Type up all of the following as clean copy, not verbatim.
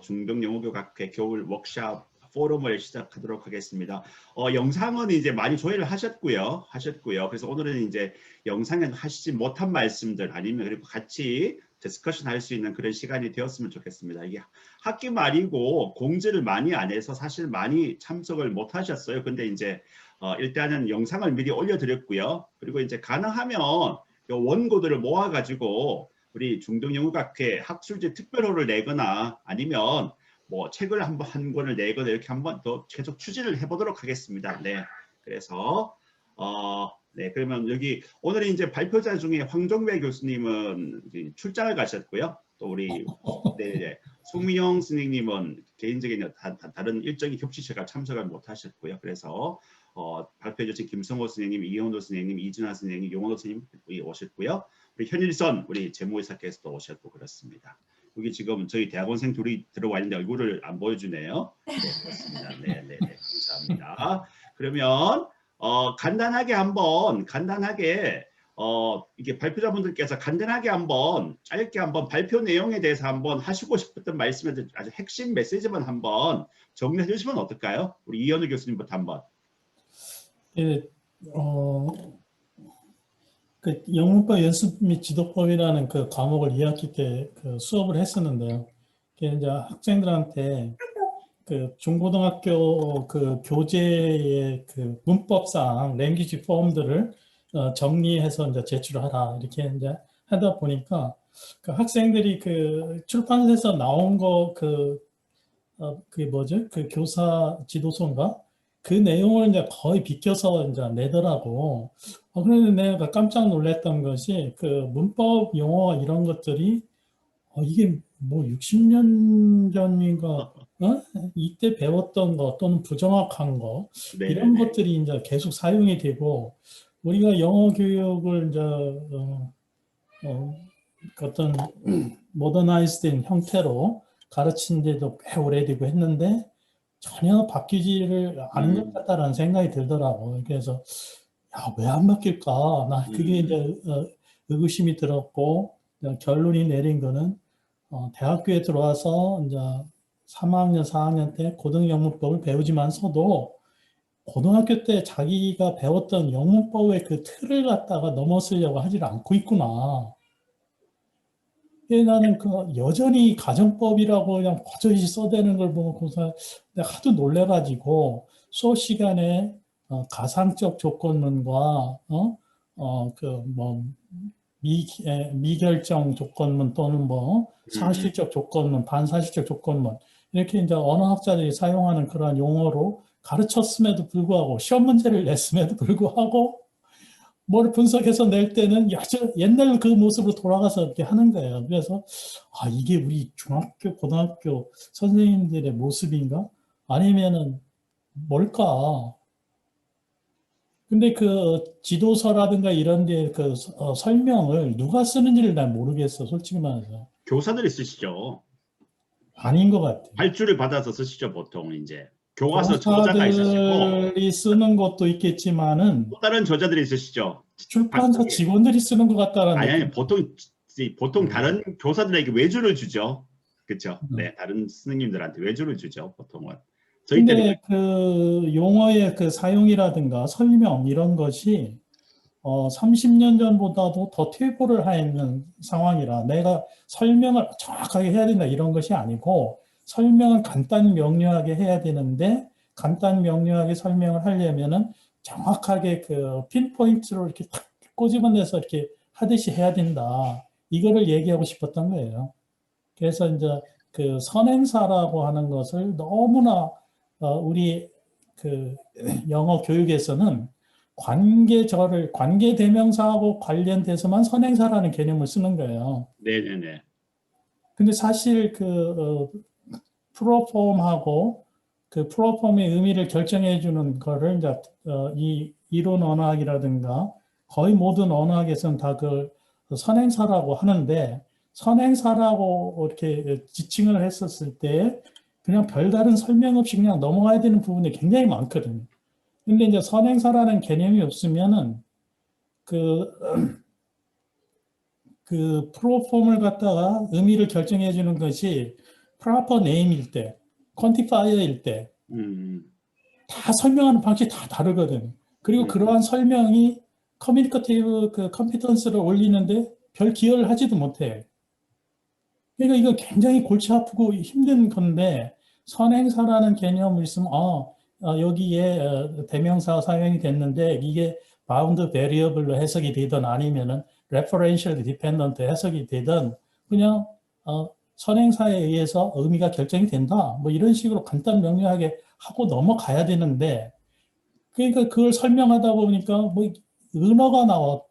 중등영어교육학회 겨울 워크숍 포럼을 시작하도록 하겠습니다. 영상은 이제 많이 조회를 하셨고요. 그래서 오늘은 이제 영상에 하시지 못한 말씀들 아니면 그리고 같이 디스커션 할 수 있는 그런 시간이 되었으면 좋겠습니다. 이게 학기 말이고 공지를 많이 안 해서 사실 많이 참석을 못 하셨어요. 근데 이제 일단은 영상을 미리 올려드렸고요. 그리고 이제 가능하면 요 원고들을 모아가지고 우리 중등영어학회 학술지 특별호를 내거나 아니면 뭐 책을 한 권을 내거나 이렇게 한번 더 계속 추진을 해보도록 하겠습니다. 네, 그래서 네, 그러면 여기 오늘 이제 발표자 중에 황종배 교수님은 출장을 가셨고요. 또 우리 네, 송민영 선생님은 개인적인 다른 일정이 겹치셔서 참석을 못 하셨고요. 그래서 발표해 주신 김성호 선생님, 이현도 선생님, 이준하 선생님, 용원호 선생님이 오셨고요. 우리 현일선 우리 재무이사께서도 오셨고 그렇습니다. 여기 지금 저희 대학원생 둘이 들어와 있는데 얼굴을 안 보여주네요. 네, 그렇습니다. 네, 감사합니다. 그러면 간단하게 이게 발표자분들께서 간단하게 한번 짧게 한번 발표 내용에 대해서 한번 하시고 싶었던 말씀에 아주 핵심 메시지만 한번 정리해 주시면 어떨까요? 우리 이현우 교수님부터 한번. 예, 그 영문법 연습 및 지도법이라는 그 과목을 2학기 때 그 수업을 했었는데요. 그게 이제 학생들한테 그 중고등학교 그 교재의 그 문법상 랭귀지 폼들을 정리해서 이제 제출하라 이렇게 이제 하다 보니까 그 학생들이 그 출판사에서 나온 거 그게 뭐죠? 그 교사 지도서인가? 그 내용을 이제 거의 비껴서 이제 내더라고. 그런데 내가 깜짝 놀랐던 것이 그 문법 용어 이런 것들이 이게 뭐 60년 전인가 이때 배웠던 거 또는 부정확한 거 이런 것들이 이제 계속 사용이 되고 우리가 영어 교육을 이제 어떤 모더나이즈된 형태로 가르친 데도 꽤 오래되고 했는데 전혀 바뀌지를 않은 것 같다라는 생각이 들더라고요. 그래서 왜 안 바뀔까? 나 그게 이제 의구심이 들었고 결론이 내린 거는 대학교에 들어와서 이제 3학년, 4학년 때 고등영문법을 배우지만서도 고등학교 때 자기가 배웠던 영문법의 그 틀을 갖다가 넘어서려고 하질 않고 있구나. 나는 그 여전히 가정법이라고 그냥 거저히 써대는 걸 보고서 내가 하도 놀래가지고 수업 시간에 가상적 조건문과 그 뭐 미결정 조건문 또는 뭐 사실적 조건문, 반사실적 조건문 이렇게 이제 언어학자들이 사용하는 그런 용어로 가르쳤음에도 불구하고 시험 문제를 냈음에도 불구하고 뭘 분석해서 낼 때는 옛날 그 모습으로 돌아가서 이렇게 하는 거예요. 그래서 이게 우리 중학교, 고등학교 선생님들의 모습인가? 아니면은 뭘까? 근데 그 지도서라든가 이런 데 그 설명을 누가 쓰는지를 난 모르겠어, 솔직히 말해서. 교사들이 쓰시죠. 아닌 것 같아. 발주를 받아서 쓰시죠, 보통 이제. 교과서 저자가 있으시고. 교사들이 쓰는 것도 있겠지만은 또 다른 저자들이 있으시죠. 출판사 직원들이 쓰는 것 같다라는 아니, 보통 다른 교사들에게 외주를 주죠. 그렇죠? 네, 다른 스승님들한테 외주를 주죠, 보통은. 근데 그 용어의 그 사용이라든가 설명 이런 것이 30년 전보다도 더 퇴보를 하는 상황이라 내가 설명을 정확하게 해야 된다 이런 것이 아니고 설명은 간단 명료하게 해야 되는데 간단 명료하게 설명을 하려면은 정확하게 그 핀포인트로 이렇게 탁 꼬집어내서 이렇게 하듯이 해야 된다. 이거를 얘기하고 싶었던 거예요. 그래서 이제 그 선행사라고 하는 것을 너무나 우리 그 영어 교육에서는 관계대명사하고 관련돼서만 선행사라는 개념을 쓰는 거예요. 네네네. 근데 사실 그 프로폼하고 그 프로폼의 의미를 결정해 주는 거를 이제 이 이론 언어학이라든가 거의 모든 언어학에서는 다 그 선행사라고 하는데 선행사라고 이렇게 지칭을 했었을 때 그냥 별다른 설명 없이 그냥 넘어가야 되는 부분이 굉장히 많거든요. 근데 이제 선행사라는 개념이 없으면은 그 프로폼을 갖다가 의미를 결정해 주는 것이 proper name일 때, quantifier일 때, 음, 다 설명하는 방식이 다 다르거든. 그리고 음, 그러한 설명이 커뮤니케이티브 그 컴피턴스를 올리는데 별 기여를 하지도 못해. 그러니까 이거 굉장히 골치 아프고 힘든 건데 선행사라는 개념을 있으면 여기에 대명사가 사용이 됐는데 이게 바운드 베리어블로 해석이 되든 아니면은 레퍼런셜 디펜던트 해석이 되든 그냥 선행사에 의해서 의미가 결정이 된다. 뭐 이런 식으로 간단 명료하게 하고 넘어가야 되는데 그러니까 그걸 설명하다 보니까 뭐 은어가 나와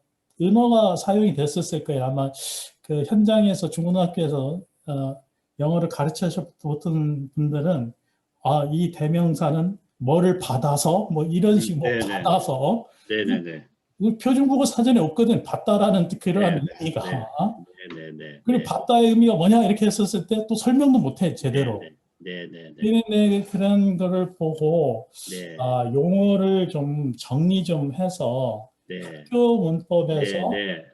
은어가 사용이 됐었을 거예요. 아마 그 현장에서 중고등학교에서 영어를 가르치셨던 분들은 이 대명사는 뭐를 받아서 뭐 이런 식 뭐 네네, 받아서 네네네, 그 표준국어 사전에 없거든. 받다라는 그러한 네네, 의미가. 네, 네네네, 그리고 네, 받다의 의미가 뭐냐 이렇게 했었을 때 또 설명도 못해 제대로. 네네, 네네네, 근데 그런 거를 보고 네, 용어를 좀 정리 좀 해서 네, 학교 문법에서 네네,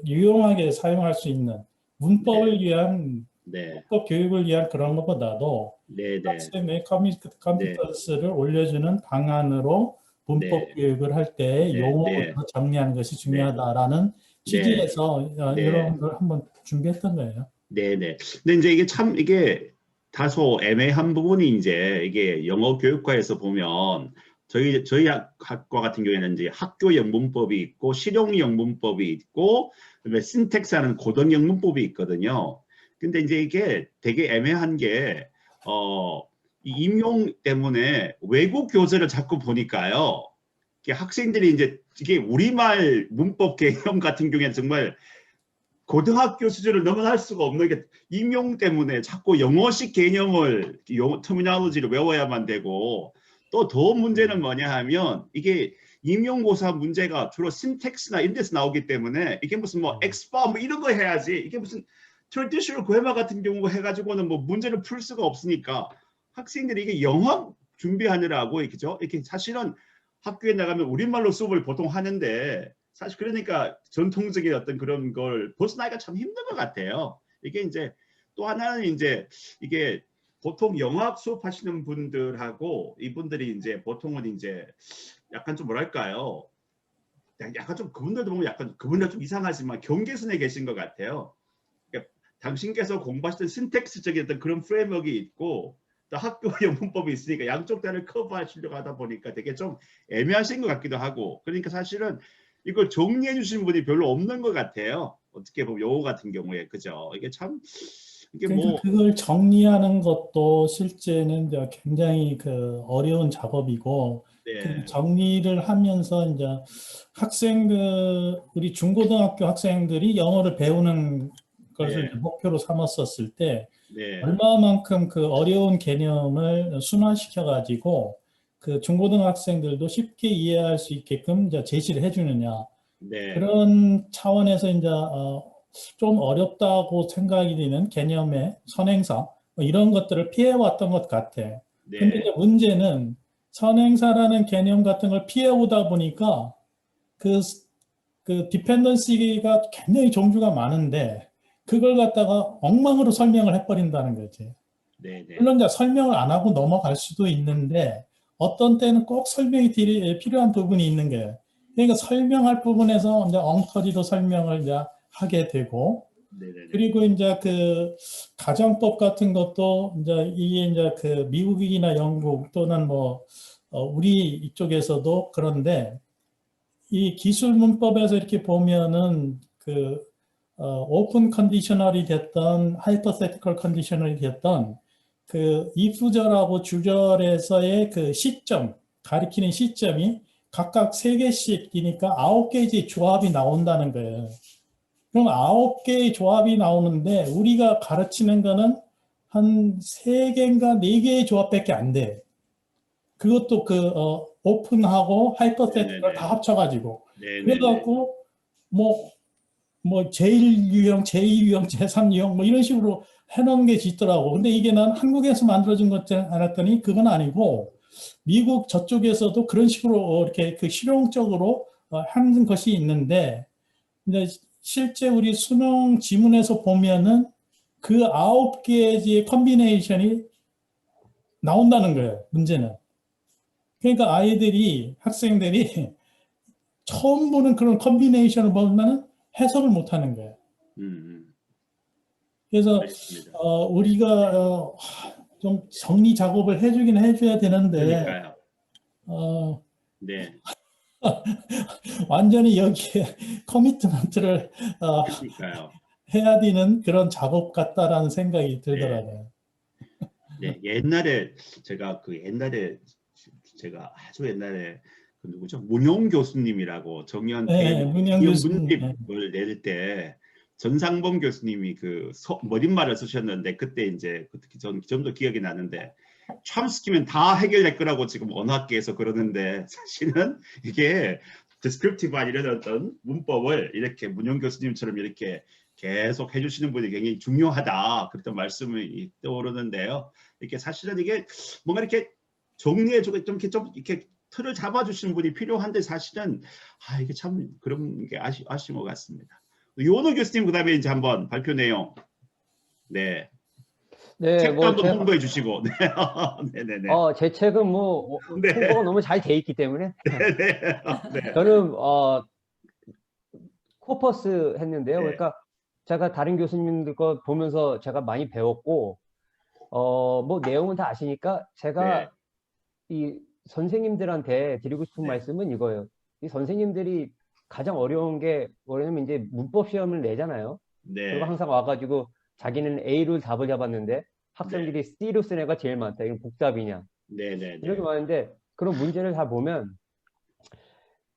유용하게 사용할 수 있는 네, 문법을 위한 네, 문법 교육을 위한 그런 것보다도 네네, 학생의 네, 컴피턴스를 올려주는 방안으로 문법 네, 교육을 할 때 네, 네, 용어부터 정리하는 것이 네, 중요하다라는 네, 취지에서 네. 이런 걸 한번 준비했던 거예요. 네네. 근데 이제 이게 참 이게 다소 애매한 부분이 이제 이게 영어 교육과에서 보면 저희 학과 같은 경우에는 이제 학교 영문법이 있고 실용 영문법이 있고 그다음에 신텍스하는 고등 영문법이 있거든요. 근데 이제 이게 되게 애매한 게 이 임용 때문에 외국 교재를 자꾸 보니까요. 이게 학생들이 이제 이게 우리말 문법 개념 같은 경우에는 정말 고등학교 수준을 넘어설 수가 없는 게 임용 때문에 자꾸 영어식 개념을 터미널로지를 외워야만 되고 또 더 문제는 뭐냐 하면 이게 임용고사 문제가 주로 신텍스나 이런 데서 나오기 때문에 이게 무슨 뭐 엑스바 뭐 이런 거 해야지 이게 무슨 트래디셔널 그래머 같은 경우 해가지고는 뭐 문제를 풀 수가 없으니까 학생들이 이게 영어 준비하느라고 이렇게 사실은 학교에 나가면 우리말로 수업을 보통 하는데 사실 그러니까 전통적인 어떤 그런 걸 벗어나기가 참 힘든 것 같아요. 이게 이제 또 하나는 이제 이게 보통 영어학 수업하시는 분들하고 이분들이 이제 보통은 이제 약간 좀 뭐랄까요? 약간 좀 그분들도 보면 약간 그분들 좀 이상하지만 경계선에 계신 것 같아요. 그러니까 당신께서 공부하시던 신텍스적인 어떤 그런 프레임워크가 있고 또 학교 영문법이 있으니까 양쪽 다를 커버하시려고 하다 보니까 되게 좀 애매하신 것 같기도 하고 그러니까 사실은 이걸 정리해 주신 분이 별로 없는 것 같아요. 어떻게 보면 요거 같은 경우에 그죠? 이게 참 이게 그러니까 뭐 그걸 정리하는 것도 실제는 이제 굉장히 그 어려운 작업이고 그 네, 정리를 하면서 이제 학생들 우리 중고등학교 학생들이 영어를 배우는 것을 이제 네, 목표로 삼았었을 때 네, 얼마만큼 그 어려운 개념을 순화시켜 가지고 그 중고등학생들도 쉽게 이해할 수 있게끔 이제 제시를 해주느냐 네, 그런 차원에서 이제 좀 어렵다고 생각이 되는 개념의 선행사 뭐 이런 것들을 피해왔던 것 같아. 근데 이제 네, 문제는 선행사라는 개념 같은 걸 피해오다 보니까 그, 그 디펜던시가 굉장히 종류가 많은데 그걸 갖다가 엉망으로 설명을 해버린다는 거지. 네, 네, 물론 이제 설명을 안 하고 넘어갈 수도 있는데 어떤 때는 꼭 설명이 필요한 부분이 있는 거예요. 그러니까 설명할 부분에서 이제 엉터리로 설명을 이제 하게 되고 네, 네, 네, 그리고 이제 그 가정법 같은 것도 이제 이게 이제 그 미국이나 영국 또는 뭐 우리 이쪽에서도 그런데 이 기술 문법에서 이렇게 보면은 그 오픈 컨디셔널이 됐던 하이퍼세티컬 컨디셔널이 됐던 그 이프절하고 주절에서의 그 시점 가리키는 시점이 각각 세개씩이니까 9개의 조합이 나온다는 거예요. 그럼 9개의 조합이 나오는데 우리가 가르치는 거는 한 3개인가 4개의 조합밖에 안 돼. 그것도 그 오픈하고 네, 네, 하이퍼세티컬 다 네, 합쳐가지고 네, 네, 네, 그래갖고 뭐 제1유형, 제2유형, 제3유형 뭐 이런 식으로 해놓은 게 있더라고. 근데 이게 난 한국에서 만들어진 것 알았더니 그건 아니고 미국 저쪽에서도 그런 식으로 이렇게 그 실용적으로 하는 것이 있는데 근데 실제 우리 수능 지문에서 보면은 그 9개의 컨비네이션이 나온다는 거예요. 문제는. 그러니까 아이들이 학생들이 처음 보는 그런 컨비네이션을 보면 해석을 못하는 거예요. 그래서 알겠습니다. 우리가 좀 정리 작업을 해주긴 해줘야 되는데 그러니까요. 네. 완전히 여기에 커미트먼트를 그러니까요. 해야 되는 그런 작업 같다라는 생각이 네. 들더라고요. 네. 옛날에 제가 아주 옛날에 그 누구죠? 문용 교수님이라고 정연 네, 문영 교수님. 문집을 낼 때 전상범 교수님이 그 머릿말을 쓰셨는데 그때 이제 특히 좀더 기억이 나는데 첨스키면 다 해결될 거라고 지금 언어학계에서 그러는데 사실은 이게 descriptive한 이런 어떤 문법을 이렇게 문용 교수님처럼 이렇게 계속 해주시는 분이 굉장히 중요하다 그랬던 말씀이 떠오르는데요. 이렇게 사실은 이게 뭔가 이렇게 정리해주고 좀 이렇게 틀을 잡아주시는 분이 필요한데 사실은 이게 참 그런 게 아쉬운 것 같습니다. 요노 교수님 그다음에 이제 한번 발표 내용 네. 네, 책도 뭐 한번 홍보해 주시고 네. 네네네. 제 책은 뭐 네. 홍보가 너무 잘 돼 있기 때문에 네네. 네. 저는 코퍼스 했는데요. 네. 그러니까 제가 다른 교수님들 거 보면서 제가 많이 배웠고 뭐 내용은 다 아시니까 제가 이 선생님들한테 드리고 싶은 네. 말씀은 이거예요. 이 선생님들이 가장 어려운 게 뭐냐면 이제 문법 시험을 내잖아요. 네. 그리고 항상 와가지고 자기는 A로 답을 잡았는데 학생들이 C로 쓴 애가 제일 많다. 이건 복답이냐. 네네. 이렇게 많은데 그런 문제를 다 보면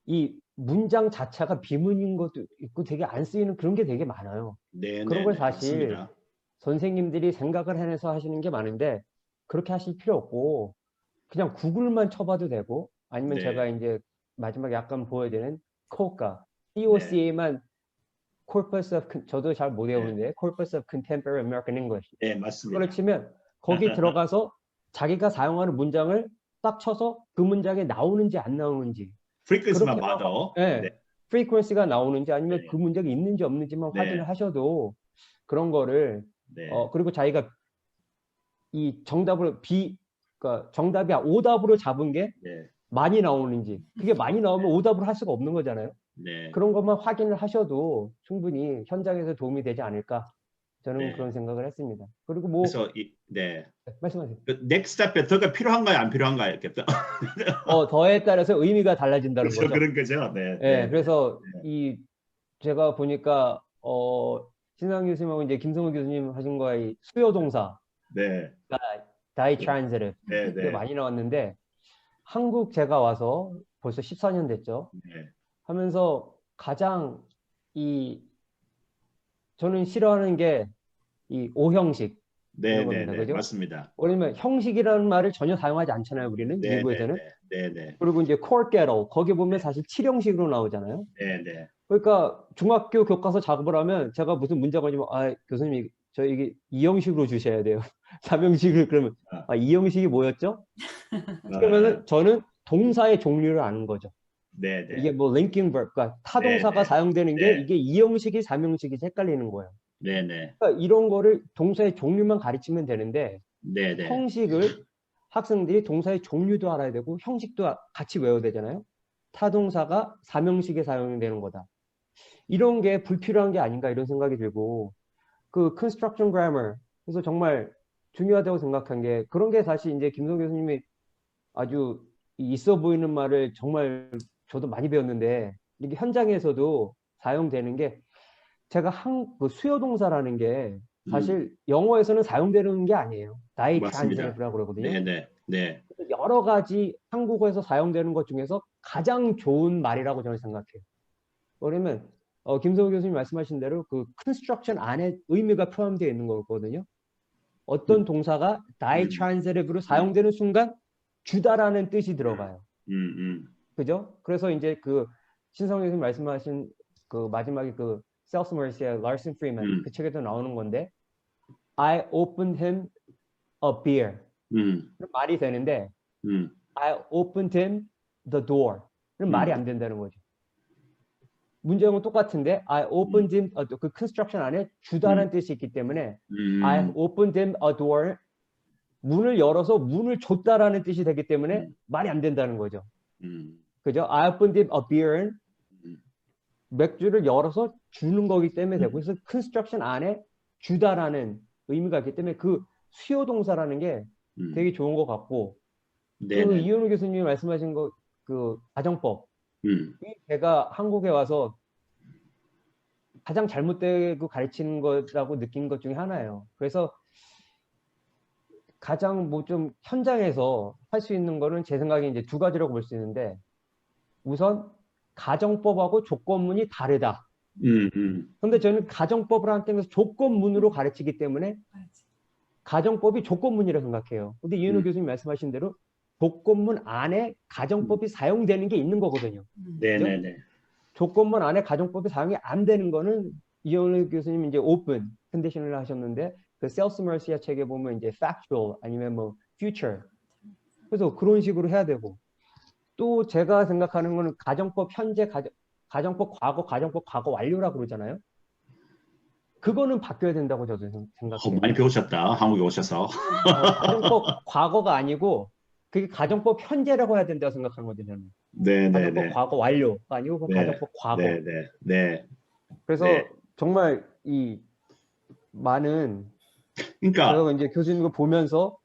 이 문장 자체가 비문인 것도 있고 되게 안 쓰이는 그런 게 되게 많아요. 네. 그런 걸 네. 사실 맞습니다. 선생님들이 생각을 해내서 하시는 게 많은데 그렇게 하실 필요 없고 그냥 구글만 쳐봐도 되고 아니면 네. 제가 이제 마지막에 약간 보여드리는 COCA, COCA만 Corpus of 저도 잘 못 외우는데 Corpus of Contemporary American English 네, 맞습니다. 그걸 치면 거기 들어가서 자기가 사용하는 문장을 딱 쳐서 그 문장에 나오는지 안 나오는지 프리퀀시만 그렇게만 봐도 네. 네. frequency가 나오는지 아니면 네. 그 문장이 있는지 없는지만 네. 확인을 하셔도 그런 거를 네. 그리고 자기가 이 정답을 그러니까 정답이 오답으로 잡은 게 네. 많이 나오는지 그게 많이 나오면 오답을 할 수가 없는 거잖아요. 네. 그런 것만 확인을 하셔도 충분히 현장에서 도움이 되지 않을까 저는 네. 그런 생각을 했습니다. 그리고 뭐 그래서 네. 말씀하세요. 넥스트 스텝 더가 필요한가요, 안 필요한가요? 더에 따라서 의미가 달라진다는 그렇죠, 거죠. 그런 거죠. 네. 네, 그래서 네. 제가 보니까 신상 교수님하고 이제 김성우 교수님 하신 거의 수요 동사, 네. die transitive 네. 그게 네. 많이 나왔는데 한국 제가 와서 벌써 14년 됐죠. 네. 하면서 가장 저는 싫어하는 게 이 오형식 네. 이런 네. 겁니다. 네. 그죠? 맞습니다. 왜냐면 형식이라는 말을 전혀 사용하지 않잖아요. 우리는 네. 미국에서는. 네. 네. 그리고 이제 콜게로 거기 보면 사실 7형식으로 나오잖아요. 네. 네. 그러니까 중학교 교과서 작업을 하면 제가 무슨 문제가 있으면 교수님 저 이게 2형식으로 주셔야 돼요. 3형식을 그러면 2형식이 뭐였죠? 그러면은 저는 동사의 종류를 아는 거죠. 네. 네. 이게 뭐 linking verb, 그러니까 타동사가 네. 사용되는 게 네. 이게 2형식이 3형식이 헷갈리는 거예요. 네. 네. 그러니까 이런 거를 동사의 종류만 가르치면 되는데 네. 네. 형식을 학생들이 동사의 종류도 알아야 되고 형식도 같이 외워야 되잖아요. 타동사가 3형식에 사용되는 거다. 이런 게 불필요한 게 아닌가 이런 생각이 들고 그 construction grammar 그래서 정말 중요하다고 생각한 게 그런 게 사실 이제 김성 교수님이 아주 있어 보이는 말을 정말 저도 많이 배웠는데 이게 현장에서도 사용되는 게 제가 그 수요동사라는 게 사실 영어에서는 사용되는 게 아니에요. die transitive라고 그러거든요. 네. 네. 여러 가지 한국어에서 사용되는 것 중에서 가장 좋은 말이라고 저는 생각해요. 왜냐면 김성우 교수님 말씀하신 대로 그 construction 안에 의미가 포함되어 있는 거거든요. 어떤 동사가 die transitive로 사용되는 순간 주다라는 뜻이 들어가요. 그죠? 그래서 이제 그 신성우 교수님 말씀하신 그 마지막에 그 Self Mercy의 Larson Freeman 그 책에도 나오는 건데 I opened him a beer. 말이 되는데 I opened him the door. 그럼 말이 안 된다는 거죠. 문제형은 똑같은데 I opened him 그 construction 안에 주다라는 뜻이 있기 때문에 I opened him a door 문을 열어서 문을 줬다라는 뜻이 되기 때문에 말이 안 된다는 거죠. 그죠? I opened him a beer 맥주를 열어서 주는 거기 때문에 되고 그래서 construction 안에 주다라는 의미가 있기 때문에 그 수요 동사라는 게 되게 좋은 것 같고 그 이현우 교수님이 말씀하신 거 그 가정법 제가 한국에 와서 가장 잘못되고 가르치는 거라고 느낀 것 중에 하나예요. 그래서 가장 뭐 좀 현장에서 할 수 있는 거는 제 생각에 이제 두 가지라고 볼 수 있는데 우선 가정법하고 조건문이 다르다. 근데 저는 가정법을 한다면서 조건문으로 가르치기 때문에 가정법이 조건문이라고 생각해요. 근데 이현우 교수님 말씀하신 대로 조건문 안에 가정법이 사용되는 게 있는 거거든요. 네네네. 조건문 안에 가정법이 사용이 안 되는 거는 이현우 교수님 이제 오픈 컨디션을 하셨는데 그 셀스 머시아 책에 보면 이제 factual 아니면 뭐 future 그래서 그런 식으로 해야 되고 또 제가 생각하는 거는 가정법 현재 가정법 과거 가정법 과거 완료라고 그러잖아요. 그거는 바뀌어야 된다고 저도 생각해요. 많이 배우셨다. 한국에 오셔서. 가정법 과거가 아니고 그게 가정법 현재라고 해야 된다고 생각하는 거죠 저는. 가정법 과거 완료가 아니고 가정법 과거. 네. 그래서 정말 이 많은 그러니까 제가 이제 교수님을 보면서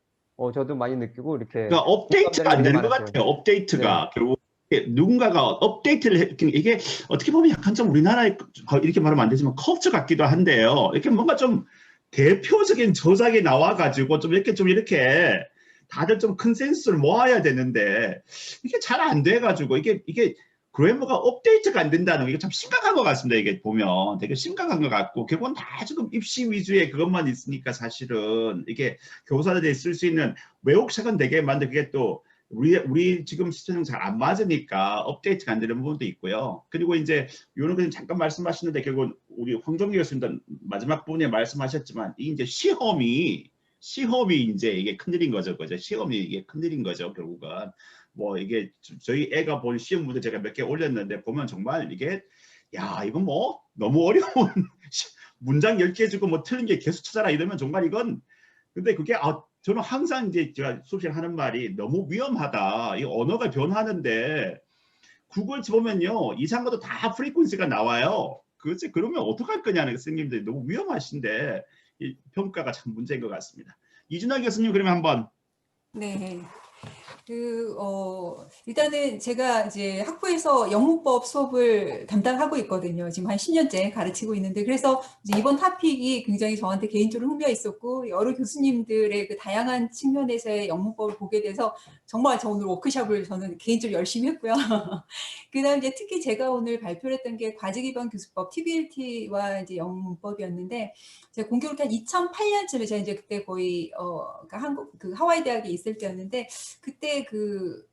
저도 많이 느끼고 이렇게 그러니까 업데이트가 안 되는 것 같아요. 업데이트가 결국 누군가가 업데이트를 이게 어떻게 보면 약간 좀 우리나라의 이렇게 말하면 안 되지만 컬처 같기도 한데요. 이렇게 뭔가 좀 대표적인 저작이 나와가지고 좀 이렇게 다들 좀 컨센서스를 모아야 되는데 이게 잘 안 돼가지고 이게 그래머가 업데이트가 안 된다는 게 참 심각한 것 같습니다. 이게 보면 되게 심각한 것 같고 결국은 다 지금 입시 위주의 그것만 있으니까 사실은 이게 교사들이 쓸 수 있는 외국책은 되게 많은데 그게 또 우리 지금 시스템은 잘 안 맞으니까 업데이트가 안 되는 부분도 있고요. 그리고 이제 요런 거 잠깐 말씀하시는데 결국 우리 황정기 교수님도 마지막 부분에 말씀하셨지만 이 이제 시험이 이제 이게 큰일인 거죠. 시험이 이게 큰일인 거죠. 결국은 뭐 이게 저희 애가 본 시험 문제 제가 몇 개 올렸는데 보면 정말 이게 야 이건 뭐 너무 어려운 문장 10개 주고 뭐 틀린 게 계속 찾아라 이러면 정말 이건 근데 그게 저는 항상 이제 제가 수업실 하는 말이 너무 위험하다. 이 언어가 변하는데 구글 쳐보면요 이상한 것도 다 프리퀀시가 나와요. 그렇지 그러면 어떡할 거냐는 선생님들이 너무 위험하신데 이 평가가 참 문제인 것 같습니다. 이준하 교수님 그러면 한번. 네. 일단은 제가 이제 학부에서 영문법 수업을 담당하고 있거든요. 지금 한 10년째 가르치고 있는데, 그래서 이제 이번 토픽이 굉장히 저한테 개인적으로 흥미가 있었고, 여러 교수님들의 그 다양한 측면에서의 영문법을 보게 돼서 정말 저 오늘 워크숍을 저는 개인적으로 열심히 했고요. 그 다음 이제 특히 제가 오늘 발표를 했던 게 과제 기반 교수법 TBLT와 이제 영문법이었는데, 제가 공교롭게 한 2008년쯤에 제가 이제 그때 거의 그러니까 한국 그 하와이 대학에 있을 때였는데 그때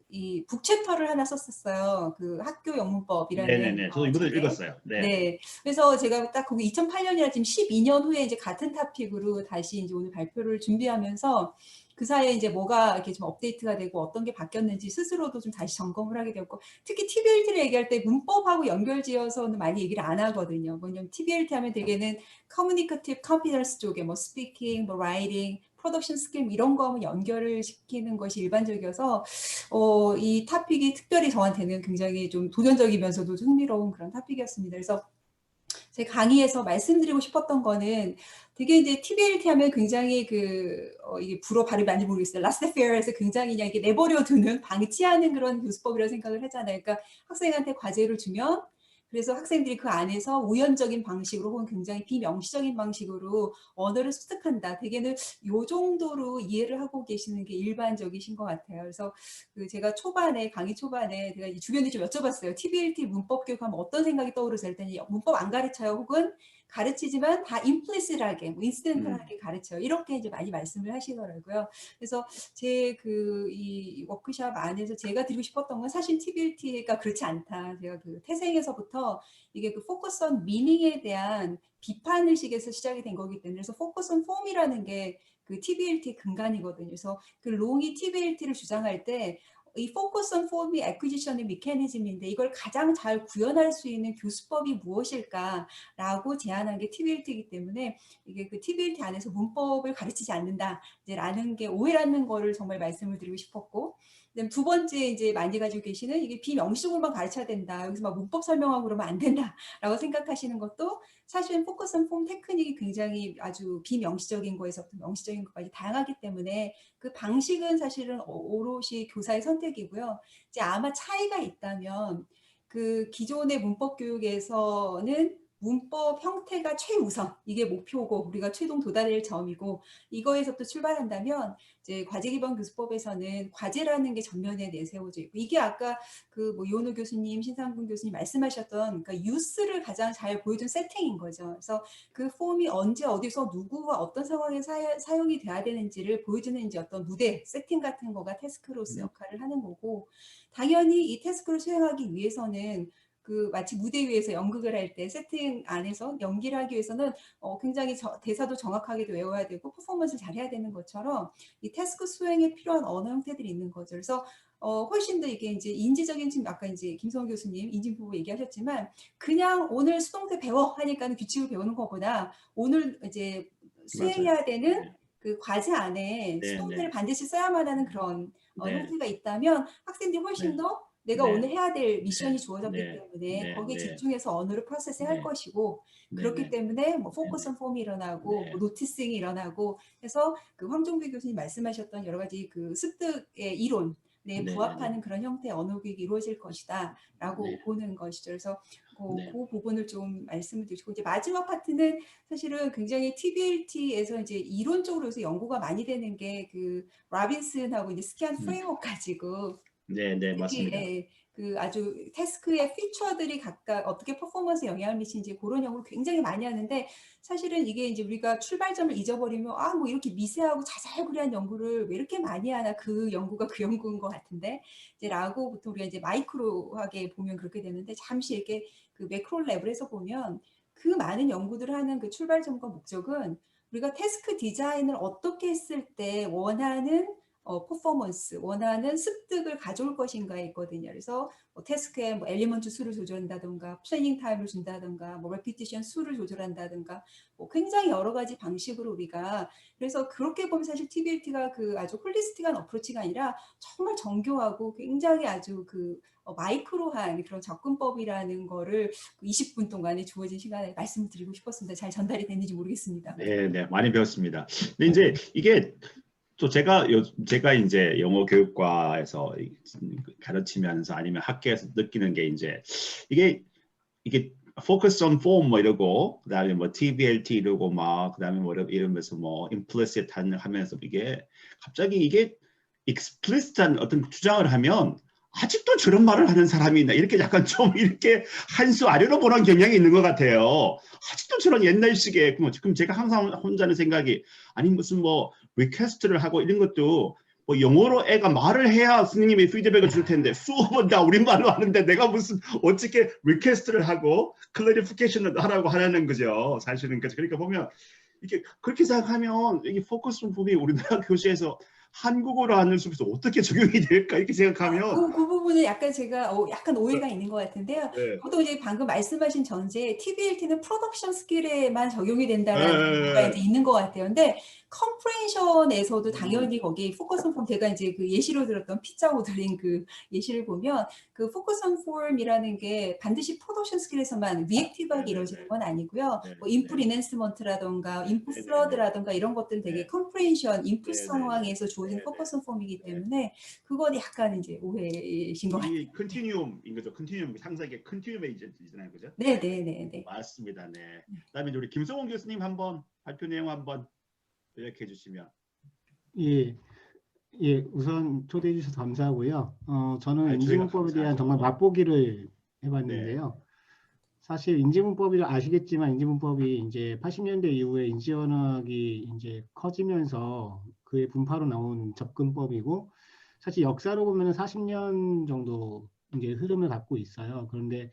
이 북챕터를 하나 썼었어요. 그 학교 영문법이라는. 네네네. 저도 이번에 읽었어요. 네. 그래서 제가 딱 거기 2008년이라 지금 12년 후에 이제 같은 토픽으로 다시 이제 오늘 발표를 준비하면서 그 사이에 이제 뭐가 이렇게 좀 업데이트가 되고 어떤 게 바뀌었는지 스스로도 좀 다시 점검을 하게 되었고 특히 TBLT를 얘기할 때 문법하고 연결지어서는 많이 얘기를 안 하거든요. 뭐냐면 TBLT 하면 대개는 커뮤니케이티브 컴피턴스 쪽에 뭐 스피킹, 뭐 라이팅, 프로덕션 스킬 이런 거 하면 연결을 시키는 것이 일반적이어서 이 토픽이 특별히 저한테는 굉장히 좀 도전적이면서도 흥미로운 그런 토픽이었습니다. 그래서 제 강의에서 말씀드리고 싶었던 거는 되게 이제 TBLT 하면 굉장히 이게 불어 발음이 많이 모르겠어요. 라스테페어에서 굉장히 그냥 이게 내버려 두는 방치하는 그런 교수법이라고 생각을 하잖아요. 그러니까 학생한테 과제를 주면 그래서 학생들이 그 안에서 우연적인 방식으로 혹은 굉장히 비명시적인 방식으로 언어를 습득한다. 대개는 이 정도로 이해를 하고 계시는 게 일반적이신 것 같아요. 그래서 제가 강의 초반에 제가 주변에 좀 여쭤봤어요. TBLT 문법 교육하면 어떤 생각이 떠오르세요? 했더니 문법 안 가르쳐요. 혹은 가르치지만 다 임플리시트하게, 뭐 인시덴탈하게 가르쳐요. 이렇게 이제 많이 말씀을 하시더라고요. 그래서 제 이 워크숍 안에서 제가 드리고 싶었던 건 사실 TBLT가 그렇지 않다. 제가 태생에서부터 이게 포커스 온 미닝에 대한 비판 의식에서 시작이 된 거기 때문에 그래서 포커스 온 폼이라는 게 TBLT 근간이거든요. 그래서 롱이 TBLT를 주장할 때 이 focus on form이 acquisition의 메커니즘인데 이걸 가장 잘 구현할 수 있는 교수법이 무엇일까라고 제안한 게 TBLT이기 때문에 이게 그 TBLT 안에서 문법을 가르치지 않는다라는 게 오해라는 거를 정말 말씀을 드리고 싶었고, 그다음 두 번째 이제 많이 가지고 계시는 이게 비명식으로만 가르쳐야 된다. 여기서 막 문법 설명하고 그러면 안 된다라고 생각하시는 것도 사실은 포커스 온 폼 테크닉이 굉장히 아주 비명시적인 거에서부터 명시적인 것까지 다양하기 때문에 그 방식은 사실은 오롯이 교사의 선택이고요. 이제 아마 차이가 있다면 그 기존의 문법 교육에서는 문법 형태가 최우선, 이게 목표고 우리가 최종 도달할 점이고 이거에서부터 출발한다면 이제 과제 기반 교수법에서는 과제라는 게 전면에 내세워져 있고 이게 아까 그 뭐 이원호 교수님, 신상군 교수님 말씀하셨던 그러니까 유스를 가장 잘 보여준 세팅인 거죠. 그래서 그 폼이 언제 어디서 누구와 어떤 상황에 사용이 돼야 되는지를 보여주는 이제 어떤 무대 세팅 같은 거가 태스크로서 역할을 하는 거고 당연히 이 태스크를 수행하기 위해서는 그 마치 무대 위에서 연극을 할 때 세팅 안에서 연기를 하기 위해서는 굉장히 대사도 정확하게 외워야 되고 퍼포먼스를 잘해야 되는 것처럼 이 태스크 수행에 필요한 언어 형태들이 있는 거죠. 그래서 훨씬 더 이게 이제 인지적인 측면, 아까 이제 김성호 교수님 인지부호 얘기하셨지만 그냥 오늘 수동태 배워 하니까는 규칙을 배우는 것보다 오늘 이제 수행해야 되는 네. 그 과제 안에 네, 수동태를 네. 반드시 써야만 하는 그런 네. 형태가 있다면 학생들이 훨씬 네. 더 내가 네. 오늘 해야 될 미션이 네. 주어졌기 네. 때문에 네. 거기에 네. 집중해서 언어를 프로세스할 네. 것이고 네. 그렇기 네. 때문에 뭐 네. 포커스 온 폼이 일어나고 네. 뭐 노티싱이 일어나고 해서 그 황종규 교수님 말씀하셨던 여러 가지 그 습득의 이론에 네. 부합하는 그런 형태의 언어 교육이 이루어질 것이다라고 네. 보는 것이죠. 그래서 네. 그 부분을 좀 말씀을 드리고 이제 마지막 파트는 사실은 굉장히 TBLT에서 이제 이론적으로 요새 연구가 많이 되는 게 그 라빈슨하고 이제 스키한 프레임워크 가지고 네, 네, 특히 맞습니다. 그 아주 태스크의 피처들이 각각 어떻게 퍼포먼스에 영향을 미치는지 그런 연구를 굉장히 많이 하는데 사실은 이게 이제 우리가 출발점을 잊어버리면 아 뭐 이렇게 미세하고 자잘구레한 연구를 왜 이렇게 많이 하나 그 연구가 그 연구인 것 같은데 이제 라고부터 우리가 이제 마이크로하게 보면 그렇게 되는데 잠시 이렇게 그 매크로 레벨에서 보면 그 많은 연구들을 하는 그 출발점과 목적은 우리가 태스크 디자인을 어떻게 했을 때 원하는 퍼포먼스, 원하는 습득을 가져올 것인가에 있거든요. 그래서 뭐 태스크에 뭐 엘리먼트 수를 조절한다든가, 플래닝 타임을 준다든가, 뭐 레피티션 수를 조절한다든가, 뭐 굉장히 여러 가지 방식으로 우리가 그래서 그렇게 보면 사실 TBLT가 그 아주 홀리스틱한 어프로치가 아니라 정말 정교하고 굉장히 아주 그 마이크로한 그런 접근법이라는 거를 20분 동안에 주어진 시간에 말씀을 드리고 싶었습니다. 잘 전달이 됐는지 모르겠습니다. 네, 네, 많이 배웠습니다. 근데 이제 이게 또 제가 이제 영어 교육과에서 가르치면서 아니면 학교에서 느끼는 게 이제 이게 focus on form 뭐 이러고 그다음에 뭐 TBLT 이러고 막 그다음에 뭐 이러면서 뭐 implicit 하면서 이게 갑자기 이게 explicit한 어떤 주장을 하면 아직도 저런 말을 하는 사람이 있나 이렇게 약간 좀 이렇게 한 수 아래로 보는 경향이 있는 것 같아요. 아직도 저런 옛날식의 그럼 제가 항상 혼자는 생각이 아니 무슨 뭐 리퀘스트를 하고 이런 것도 뭐 영어로 애가 말을 해야 선생님이 피드백을 줄 텐데 수업은 다 우리말로 하는데 내가 무슨 어떻게 리퀘스트를 하고 클래리피케이션을 하라고 하라는 거죠. 사실은 그러니까 보면 이게 그렇게 생각하면 이게 포커스 폼이 우리나라 교재에서 한국어로 하는 수업에서 어떻게 적용이 될까 이렇게 생각하면 그 부분은 약간 제가 약간 오해가 있는 것 같은데요. 네. 보통 이제 방금 말씀하신 전제에 TBLT는 프로덕션 스킬에만 적용이 된다라는 거가 이제 있는 것 같아요. 근데 컴프레hension에서도 당연히 거기 포커스 온 폼 제가 이제 그 예시로 들었던 피자 오더링 그 예시를 보면 그 포커스 온 폼이라는 게 반드시 프로덕션 스킬에서만 리액티브하게 이루어지는 건 아니고요. 뭐 인풋 이넨스먼트라던가 인풋 플러드라던가 이런 것들은 되게 컴프레hension 인풋 상황에서 주어진 포커스 온 폼이기 때문에 그건 약간 이제 오해이신 것 같아요. 이 컨티뉴엄인 거죠. 컨티뉴엄 항상 이게 컨티뉴엄 에이전트잖아요, 그죠? 네. 맞습니다. 네. 그다음에 우리 김성원 교수님 한번 발표 내용 한번 요약해 주시면. 예, 우선 초대해 주셔서 감사하고요. 저는 저희가 인지문법에 대한 감사하죠. 정말 맛보기를 해봤는데요. 사실 인지문법을 아시겠지만 인지문법이 이제 80년대 이후에 인지언어학이 이제 커지면서 그의 분파로 나온 접근법이고 사실 역사로 보면 40년 정도 이제 흐름을 갖고 있어요. 그런데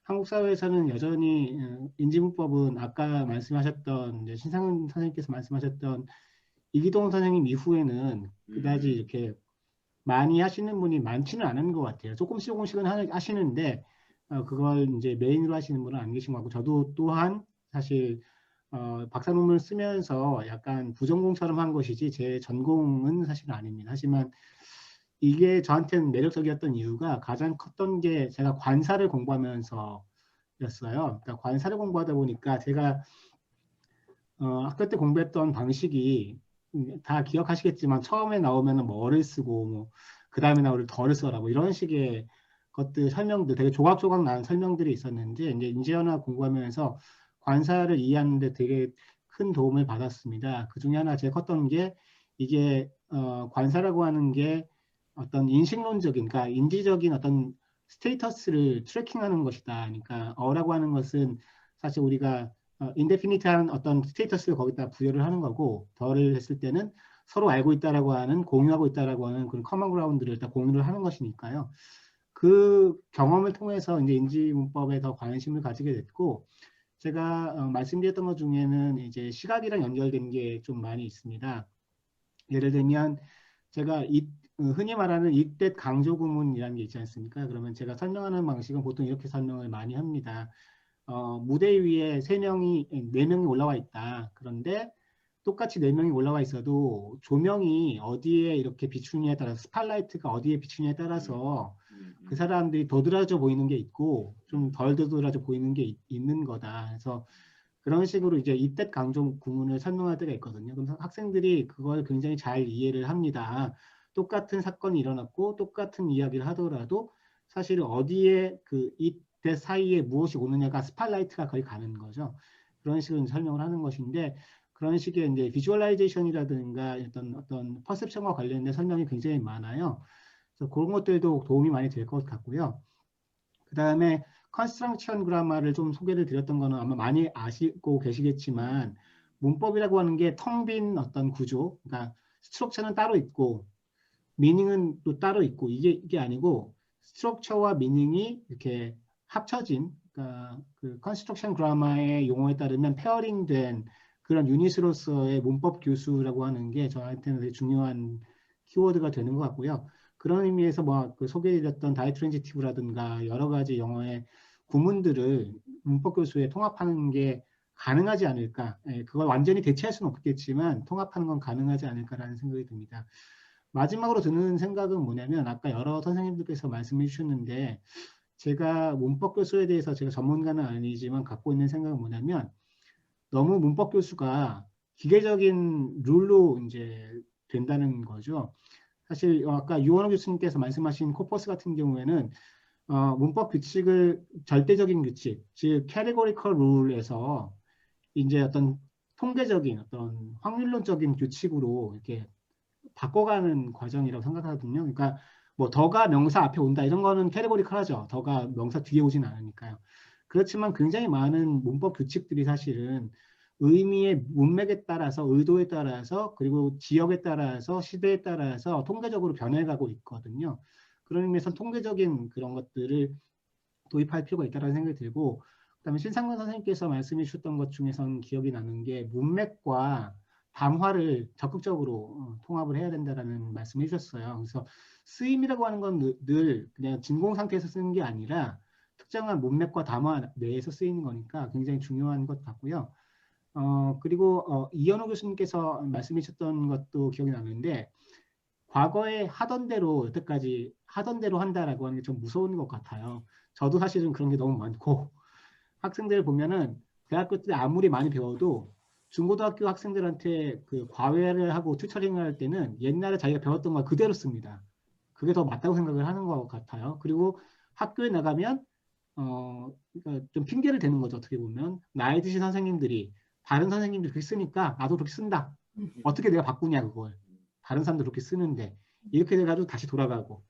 한국 사회에서는 여전히 인지문법은 아까 말씀하셨던 이제 신상훈 선생님께서 말씀하셨던 이기동 선생님 이후에는 그다지 이렇게 많이 하시는 분이 많지는 않은 것 같아요. 조금씩은 하시는데 그걸 이제 메인으로 하시는 분은 안 계신 것 같고, 저도 또한 사실 박사 논문을 쓰면서 약간 부전공처럼 한 것이지 제 전공은 사실은 아닙니다. 하지만 이게 저한테는 매력적이었던 이유가 가장 컸던 게 제가 관사를 공부하면서였어요. 그러니까 관사를 공부하다 보니까 제가 학교 때 공부했던 방식이 다 기억하시겠지만 처음에 나오면 뭐를 쓰고 그 다음에 나오면 덜을 써라 뭐 이런 식의 것들 설명들 되게 조각조각 나는 설명들이 있었는데 이제 인지언어 공부하면서 관사를 이해하는데 되게 큰 도움을 받았습니다. 그 중에 하나 제일 컸던 게 이게 관사라고 하는 게 어떤 인식론적인, 그러니까 인지적인 어떤 스테이터스를 트래킹하는 것이다. 그러니까 어라고 하는 것은 사실 우리가 인데피니트한 어떤 스테이터스를 거기다 부여를 하는 거고, 덜을 했을 때는 서로 알고 있다라고 하는, 공유하고 있다라고 하는 그런 커먼 그라운드를 일단 공유를 하는 것이니까요. 그 경험을 통해서 이제 인지문법에 더 관심을 가지게 됐고, 제가 말씀드렸던 것 중에는 이제 시각이랑 연결된 게 좀 많이 있습니다. 예를 들면 제가 흔히 말하는 이때 강조 구문이라는 게 있지 않습니까? 그러면 제가 설명하는 방식은 보통 이렇게 설명을 많이 합니다. 무대 위에 4명이 올라와 있다. 그런데 똑같이 4명이 올라와 있어도 조명이 어디에 이렇게 비추느냐에 따라서, 스팟라이트가 어디에 비추느냐에 따라서 그 사람들이 도드라져 보이는 게 있고 좀 덜 도드라져 보이는 게 있는 거다. 그래서 그런 식으로 이제 이때 강조 구문을 설명할 때가 있거든요. 그럼 학생들이 그걸 굉장히 잘 이해를 합니다. 똑같은 사건이 일어났고 똑같은 이야기를 하더라도 사실 어디에 그 이때 사이에 무엇이 오느냐가 스팟라이트가 거의 가는 거죠. 그런 식으로 설명을 하는 것인데, 그런 식의 이제 비주얼라이제이션이라든가 어떤 퍼셉션과 관련된 설명이 굉장히 많아요. 그래서 그런 것들도 도움이 많이 될 것 같고요. 그 다음에 컨스트럭션 그라마를 좀 소개를 드렸던 거는 아마 많이 아시고 계시겠지만, 문법이라고 하는 게 텅 빈 어떤 구조, 그러니까 스트럭처는 따로 있고 미닝은 또 따로 있고, 이게 아니고 스트럭처와 미닝이 이렇게 합쳐진, 그러니까 그 컨스트럭션 그라마의 용어에 따르면 페어링된 그런 유닛으로서의 문법 교수라고 하는 게 저한테는 되게 중요한 키워드가 되는 것 같고요. 그런 의미에서 그 소개해드렸던 다이트랜지티브라든가 여러 가지 영어의 구문들을 문법 교수에 통합하는 게 가능하지 않을까. 그걸 완전히 대체할 수는 없겠지만 통합하는 건 가능하지 않을까라는 생각이 듭니다. 마지막으로 드는 생각은 뭐냐면, 아까 여러 선생님들께서 말씀해 주셨는데 제가 문법 교수에 대해서 제가 전문가는 아니지만 갖고 있는 생각은 뭐냐면, 너무 문법 교수가 기계적인 룰로 이제 된다는 거죠. 사실 아까 유원호 교수님께서 말씀하신 코퍼스 같은 경우에는 문법 규칙을 절대적인 규칙, 즉 캐테고리컬 룰에서 이제 어떤 통계적인 어떤 확률론적인 규칙으로 이렇게 바꿔가는 과정이라고 생각하거든요. 그러니까 뭐 더가 명사 앞에 온다 이런 거는 캐테고리컬하죠. 더가 명사 뒤에 오진 않으니까요. 그렇지만 굉장히 많은 문법 규칙들이 사실은 의미의 문맥에 따라서, 의도에 따라서, 그리고 지역에 따라서, 시대에 따라서 통계적으로 변해가고 있거든요. 그런 의미에서 통계적인 그런 것들을 도입할 필요가 있다는 생각이 들고, 그다음에 신상문 선생님께서 말씀해 주셨던 것 중에서는 기억이 나는 게, 문맥과 담화를 적극적으로 통합을 해야 된다라는 말씀을 해주셨어요. 그래서 쓰임이라고 하는 건 늘 그냥 진공 상태에서 쓰는 게 아니라 특정한 문맥과 담화 내에서 쓰이는 거니까 굉장히 중요한 것 같고요. 그리고 이현호 교수님께서 말씀해 주셨던 것도 기억이 나는데, 과거에 하던 대로 여태까지 하던 대로 한다라고 하는 게 좀 무서운 것 같아요. 저도 사실은 그런 게 너무 많고, 학생들 보면은 대학교 때 아무리 많이 배워도 중고등학교 학생들한테 그 과외를 하고 튜터링을 할 때는 옛날에 자기가 배웠던 걸 그대로 씁니다. 그게 더 맞다고 생각을 하는 것 같아요. 그리고 학교에 나가면 그러니까 좀 핑계를 대는 거죠. 어떻게 보면 나이 드신 선생님들이 다른 선생님들이 그렇게 쓰니까 나도 그렇게 쓴다. 어떻게 내가 바꾸냐 그걸. 다른 사람도 그렇게 쓰는데, 이렇게 돼가지고 다시 돌아가고.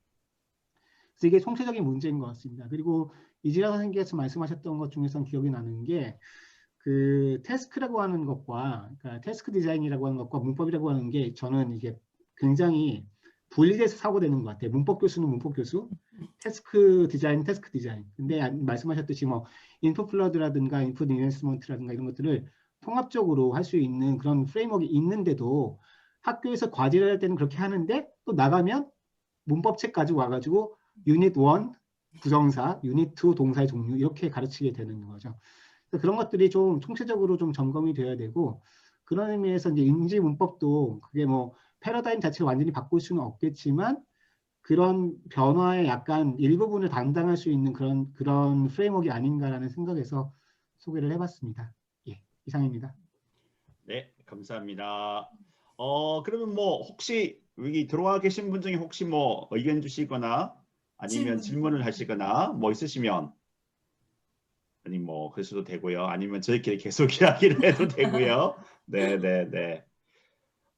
그래서 이게 총체적인 문제인 것 같습니다. 그리고 이지라 선생님께서 말씀하셨던 것 중에서 기억이 나는 게, 그 태스크라고 하는 것과, 그러니까 태스크 디자인이라고 하는 것과 문법이라고 하는 게 저는 이게 굉장히 분리돼서 사고되는 것 같아요. 문법 교수는 문법 교수, 태스크 디자인, 태스크 디자인. 근데 말씀하셨듯이 뭐 인풋 플러드라든가 인풋 인핸스먼트라든가 이런 것들을 통합적으로 할 수 있는 그런 프레임워크가 있는데도 학교에서 과제를 할 때는 그렇게 하는데 또 나가면 문법책 가지고 와가지고 유닛 1 부정사, 유닛 2 동사의 종류 이렇게 가르치게 되는 거죠. 그런 것들이 좀 총체적으로 좀 점검이 돼야 되고 그런 의미에서 이제 인지 문법도 그게 뭐 패러다임 자체를 완전히 바꿀 수는 없겠지만 그런 변화의 약간 일부분을 담당할 수 있는 그런 프레임워크가 아닌가라는 생각에서 소개를 해봤습니다. 예, 이상입니다. 네, 감사합니다. 그러면 뭐 혹시 여기 들어와 계신 분 중에 혹시 뭐 의견 주시거나 아니면 질문을 하시거나 뭐 있으시면 아니 뭐 그러셔도 되고요. 아니면 저희끼리 계속 이야기를 해도 되고요. 네, 네, 네.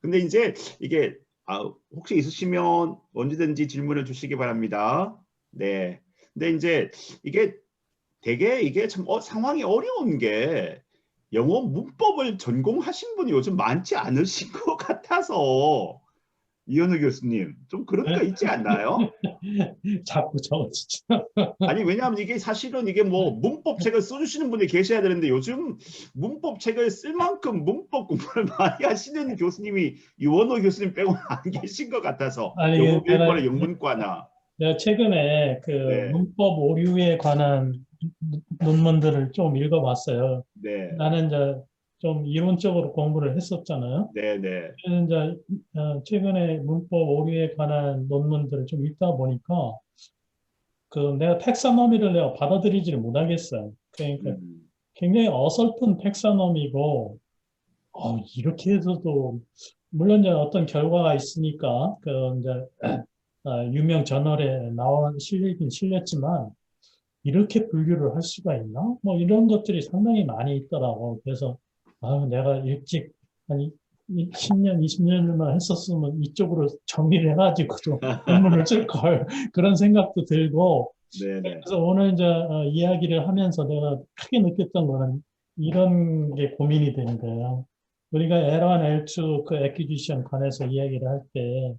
근데 이제 이게 혹시 있으시면 언제든지 질문을 주시기 바랍니다. 네. 근데 이제 이게 되게 이게 참 상황이 어려운 게 영어 문법을 전공하신 분이 요즘 많지 않으신 것 같아서 이현우 교수님 좀 그런 거 있지 않나요? 자꾸 저 진짜. 아니 왜냐하면 이게 사실은 이게 뭐 문법책을 써주시는 분이 계셔야 되는데 요즘 문법책을 쓸 만큼 문법 공부를 많이 하시는 교수님이 이원호 교수님 빼고는 안 계신 것 같아서 아니, 영어교육과나 영문과나 내가 최근에 그 네, 문법 오류에 관한 논문들을 좀 읽어봤어요. 네, 나는 이제 좀 이론적으로 공부를 했었잖아요. 네, 네, 그래서 이제 최근에 문법 오류에 관한 논문들을 좀 읽다 보니까 그 내가 텍사노미를 내가 받아들이지를 못하겠어요. 그러니까 음, 굉장히 어설픈 텍사노미고 이렇게 해서도 물론 이제 어떤 결과가 있으니까 그 이제 유명 저널에 실리긴 실렸지만 이렇게 분류를 할 수가 있나? 뭐 이런 것들이 상당히 많이 있더라고. 그래서 내가 일찍 한 10년, 20년만 했었으면 이쪽으로 정리를 해가지고 좀 논문을 쓸 걸 그런 생각도 들고 네, 네, 그래서 오늘 이제 이야기를 하면서 내가 크게 느꼈던 거는 이런 게 고민이 되는 거예요. 우리가 L1, L2 그 애퀴지션 관해서 이야기를 할 때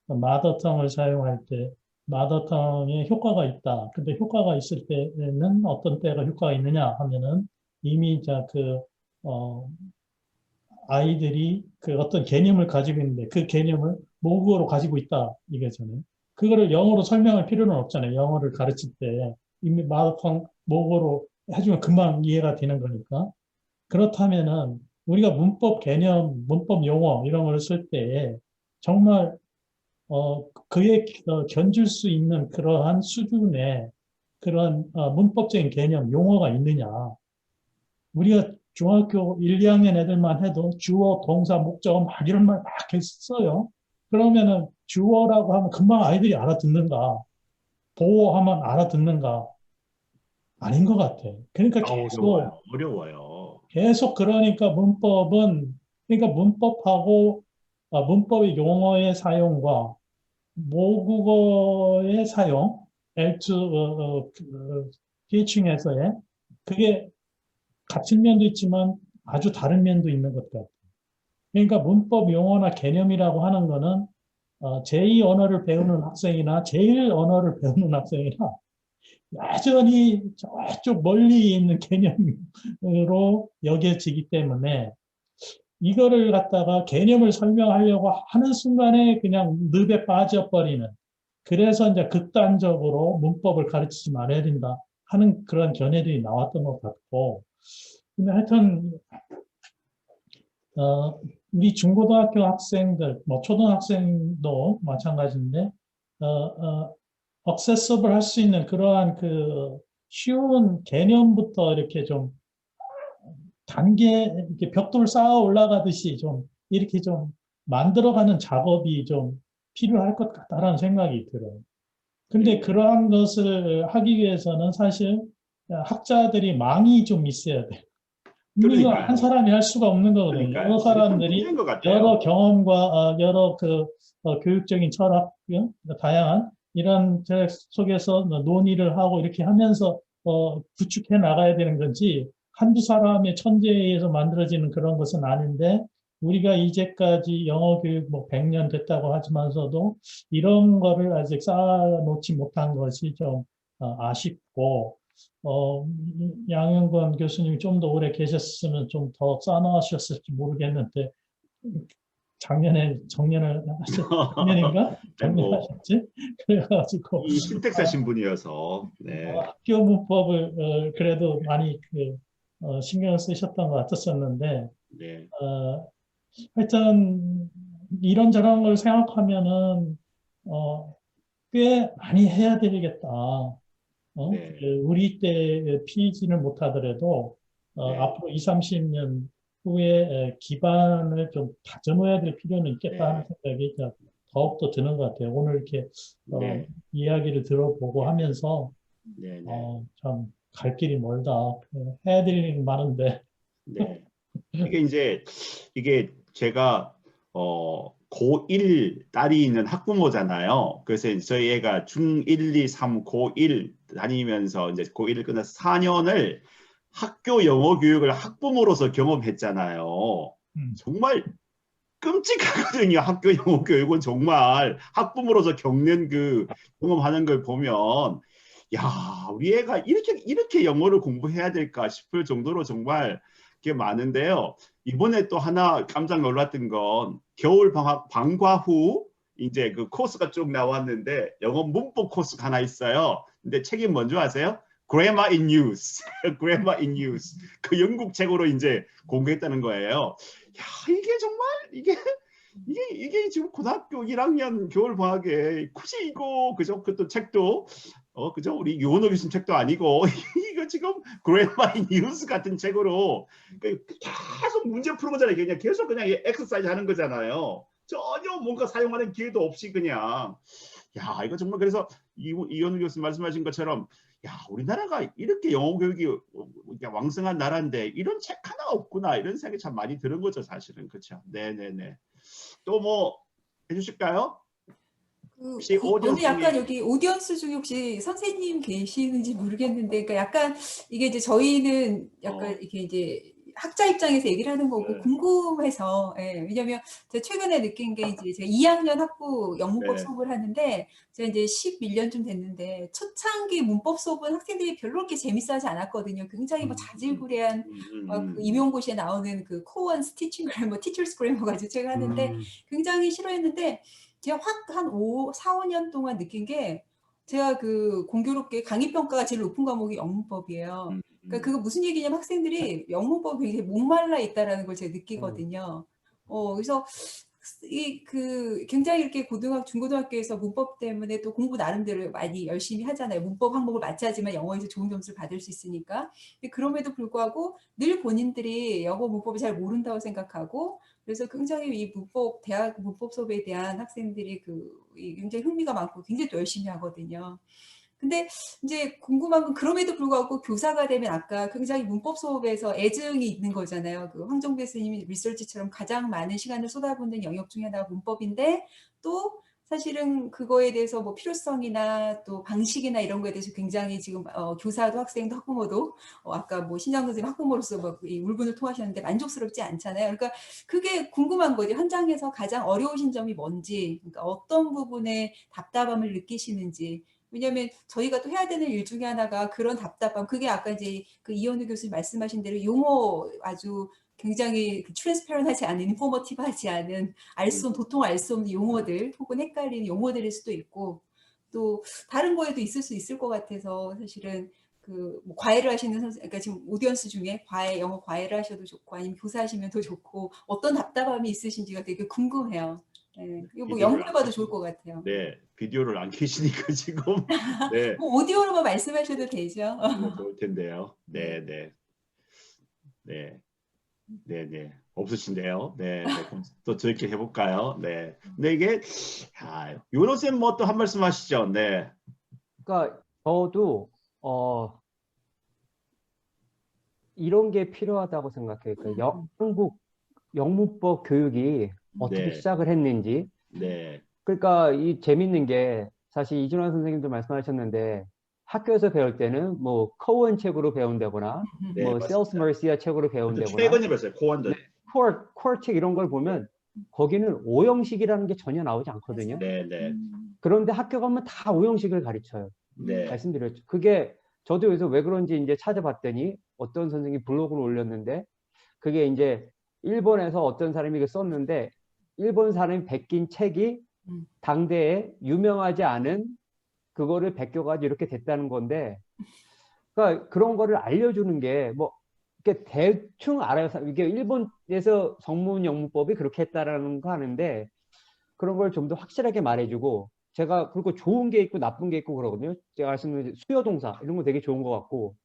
마더텅을 사용할 때 마더텅에 효과가 있다. 근데 효과가 있을 때는 어떤 때가 효과가 있느냐 하면은 이미 이제 어, 아이들이 그 어떤 개념을 가지고 있는데 그 개념을 모국어로 가지고 있다 이거잖아요. 그거를 영어로 설명할 필요는 없잖아요. 영어를 가르칠 때 이미 마더텅 모국어로 해주면 금방 이해가 되는 거니까. 그렇다면은 우리가 문법 개념, 문법 용어 이런 걸 쓸 때 정말 그에 견줄 수 있는 그러한 수준의 그런 문법적인 개념, 용어가 있느냐. 우리가 중학교 1, 2학년 애들만 해도 주어, 동사, 목적어 막 이런 말 막 써요. 그러면은 주어라고 하면 금방 아이들이 알아듣는가, 보호하면 알아듣는가, 아닌 것 같아. 그러니까 어려워요, 어려워요. 계속 그러니까 그러니까 문법하고 문법의 용어의 사용과 모국어의 사용, L2 teaching에서의 그게 같은 면도 있지만 아주 다른 면도 있는 것 같아요. 그러니까 문법 용어나 개념이라고 하는 거는 제2 언어를 배우는 학생이나 제1 언어를 배우는 학생이나 여전히 저쪽 멀리 있는 개념으로 여겨지기 때문에 이거를 갖다가 개념을 설명하려고 하는 순간에 그냥 늪에 빠져버리는 그래서 이제 극단적으로 문법을 가르치지 말아야 된다 하는 그런 견해들이 나왔던 것 같고 근데 하여튼 우리 중고등학교 학생들 뭐 초등학생도 마찬가지인데 액세서블 할 수 있는 그러한 그 쉬운 개념부터 이렇게 좀 이렇게 벽돌 쌓아 올라가듯이 좀 이렇게 좀 만들어가는 작업이 좀 필요할 것 같다라는 생각이 들어요. 근데 그러한 것을 하기 위해서는 사실 학자들이 망이 좀 있어야 돼. 이거 한 그러니까요. 사람이 할 수가 없는 거거든요. 여러 그러니까요. 그게 좀 사람들이 문제인 것 같아요. 여러 경험과 여러 교육적인 철학, 다양한 이런 속에서 논의를 하고 이렇게 하면서 구축해 나가야 되는 건지 한두 사람의 천재에 의해서 만들어지는 그런 것은 아닌데 우리가 이제까지 영어 교육 뭐 100년 됐다고 하지만서도 이런 거를 아직 쌓아놓지 못한 것이 좀 아쉽고 양현권 교수님이 좀 더 오래 계셨으면 좀 더 쌓아놓으셨을지 모르겠는데 정년을 작년인가? 정년 뭐, 하셨지? 그래가지고 이 신택사 신분이어서, 네, 학교 문법을 그래도 많이 신경을 쓰셨던 것 같았었는데 네, 하여튼 이런저런 걸 생각하면은 꽤 많이 해야 되겠다. 네, 우리 때 피지를 못하더라도 네, 앞으로 2, 30년 후에 기반을 좀 다져놓아야 될 필요는 있겠다 하는 네, 생각이 더욱더 드는 것 같아요. 오늘 이렇게 네, 이야기를 들어보고 하면서 네, 네, 참 갈 길이 멀다. 해야 될 일이 많은데. 네. 이게 이제 이게 제가 고1 딸이 있는 학부모잖아요. 그래서 이제 저희 애가 중1, 2, 3, 고1 다니면서 이제 고1을 끝나서 4년을 학교 영어 교육을 학부모로서 경험했잖아요. 음. 정말 끔찍하거든요. 학교 영어 교육은 정말 학부모로서 겪는 그 경험하는 걸 보면 야, 우리 애가 이렇게 영어를 공부해야 될까 싶을 정도로 정말 게 많은데요. 이번에 또 하나 깜짝 놀랐던 건 겨울 방과 후 이제 그 코스가 쭉 나왔는데 영어 문법 코스가 하나 있어요. 근데 책이 뭔지 아세요? Grammar in Use. Grammar in Use. 그 영국 책으로 이제 공부했다는 거예요. 야, 이게 정말 이게 지금 고등학교 1학년 겨울 방학에 굳이 이거 그죠? 그 또 책도 그죠? 우리 유원호 교수님 책도 아니고 이거 지금 그래마인 뉴스 같은 책으로 계속 문제 푸는 거잖아요. 그냥 계속 그냥 엑서사이즈 하는 거잖아요. 전혀 뭔가 사용하는 기회도 없이 그냥 야 이거 정말 그래서 이원호 교수님 말씀하신 것처럼 야 우리나라가 이렇게 영어 교육이 왕성한 나라인데 이런 책 하나 없구나 이런 생각이 참 많이 드는 거죠 사실은 그렇죠. 네네네. 또 뭐 해주실까요? 혹시 저는 오디언스님 약간 여기 오디언스 중에 혹시 선생님 계시는지 모르겠는데, 그러니까 약간 이게 이제 저희는 약간 이렇게 이제 학자 입장에서 얘기를 하는 거고 네. 궁금해서, 예, 왜냐면 제가 최근에 느낀 게 이제 제가 2학년 학부 영문법 네. 수업을 하는데 제가 이제 11년쯤 됐는데 초창기 문법 수업은 학생들이 별로 그렇게 재밌어하지 않았거든요. 굉장히 뭐 자질구레한 그 임용고시에 나오는 그 코언스 티칭 그래머, 티처스 그래머 가지고 제가 하는데 굉장히 싫어했는데 제가 확 한 4, 5년 동안 느낀 게 제가 그 공교롭게 강의평가가 제일 높은 과목이 영문법이에요. 그러니까 그거 무슨 얘기냐면 학생들이 영문법에 굉장히 목말라 있다라는 걸 제가 느끼거든요. 그래서 굉장히 이렇게 중고등학교에서 문법 때문에 또 공부 나름대로 많이 열심히 하잖아요. 문법 항목을 마치지만 영어에서 좋은 점수를 받을 수 있으니까. 근데 그럼에도 불구하고 늘 본인들이 영어 문법을 잘 모른다고 생각하고 그래서 굉장히 이 대학 문법 수업에 대한 학생들이 굉장히 흥미가 많고 굉장히 또 열심히 하거든요. 근데 이제 궁금한 건 그럼에도 불구하고 교사가 되면 아까 굉장히 문법 수업에서 애증이 있는 거잖아요. 그 황정배 스님이 리서치처럼 가장 많은 시간을 쏟아붓는 영역 중에 하나가 문법인데 또 사실은 그거에 대해서 뭐 필요성이나 또 방식이나 이런 거에 대해서 굉장히 지금 교사도 학생도 학부모도 아까 뭐 신장 선생님 학부모로서 뭐 이 울분을 토하셨는데 만족스럽지 않잖아요. 그러니까 그게 궁금한 거죠. 현장에서 가장 어려우신 점이 뭔지, 그러니까 어떤 부분에 답답함을 느끼시는지. 왜냐하면 저희가 또 해야 되는 일 중에 하나가 그런 답답함, 그게 아까 이제 그 이현우 교수님 말씀하신 대로 용어 아주 굉장히 트랜스페런하지 않은, 인포머티브하지 않은, 도통 알 수 없는 용어들 혹은 헷갈리는 용어들일 수도 있고 또 다른 거에도 있을 수 있을 것 같아서 사실은 뭐 과외를 하시는 그러니까 지금 오디언스 중에 영어 과외를 하셔도 좋고 아니면 교사하시면 더 좋고 어떤 답답함이 있으신지가 되게 궁금해요. 네, 이거 뭐 연구해봐도 좋을 것 같아요. 네, 비디오를 안 켜시니까 지금 네, 뭐 오디오로만 말씀하셔도 되죠. 좋을 텐데요. 네, 네, 네, 네, 네. 없으신데요. 네, 네. 그럼 또 저렇게 해볼까요? 네. 근데 이게 요노 쌤 뭐 또 한 말씀 하시죠. 네. 그러니까 저도 이런 게 필요하다고 생각해요. 그러니까 한국 영문법 교육이 어떻게 네, 시작을 했는지. 네, 그러니까 이 재밌는 게 사실 이준환 선생님도 말씀하셨는데 학교에서 배울 때는 뭐 코원 책으로 배운다거나 네, 뭐 셀스 맞습니다. 머시아 책으로 배운다거나 최근에 봤어요. 코원도. 코어 책 이런 걸 보면 거기는 오형식이라는 게 전혀 나오지 않거든요. 네, 네, 그런데 학교 가면 다 오형식을 가르쳐요. 네, 말씀드렸죠. 그게 저도 여기서 왜 그런지 이제 찾아봤더니 어떤 선생님이 블로그를 올렸는데 그게 이제 일본에서 어떤 사람이 이거 썼는데 일본 사람이 베낀 책이 당대에 유명하지 않은 그거를 베껴가지고 이렇게 됐다는 건데, 그러니까 그런 거를 알려주는 게 뭐 이렇게 대충 알아요. 이게 일본에서 성문 영문법이 그렇게 했다라는 거 하는데 그런 걸 좀 더 확실하게 말해주고, 제가 그리고 좋은 게 있고 나쁜 게 있고 그러거든요. 제가 말씀드린 수요동사 이런 거 되게 좋은 것 같고,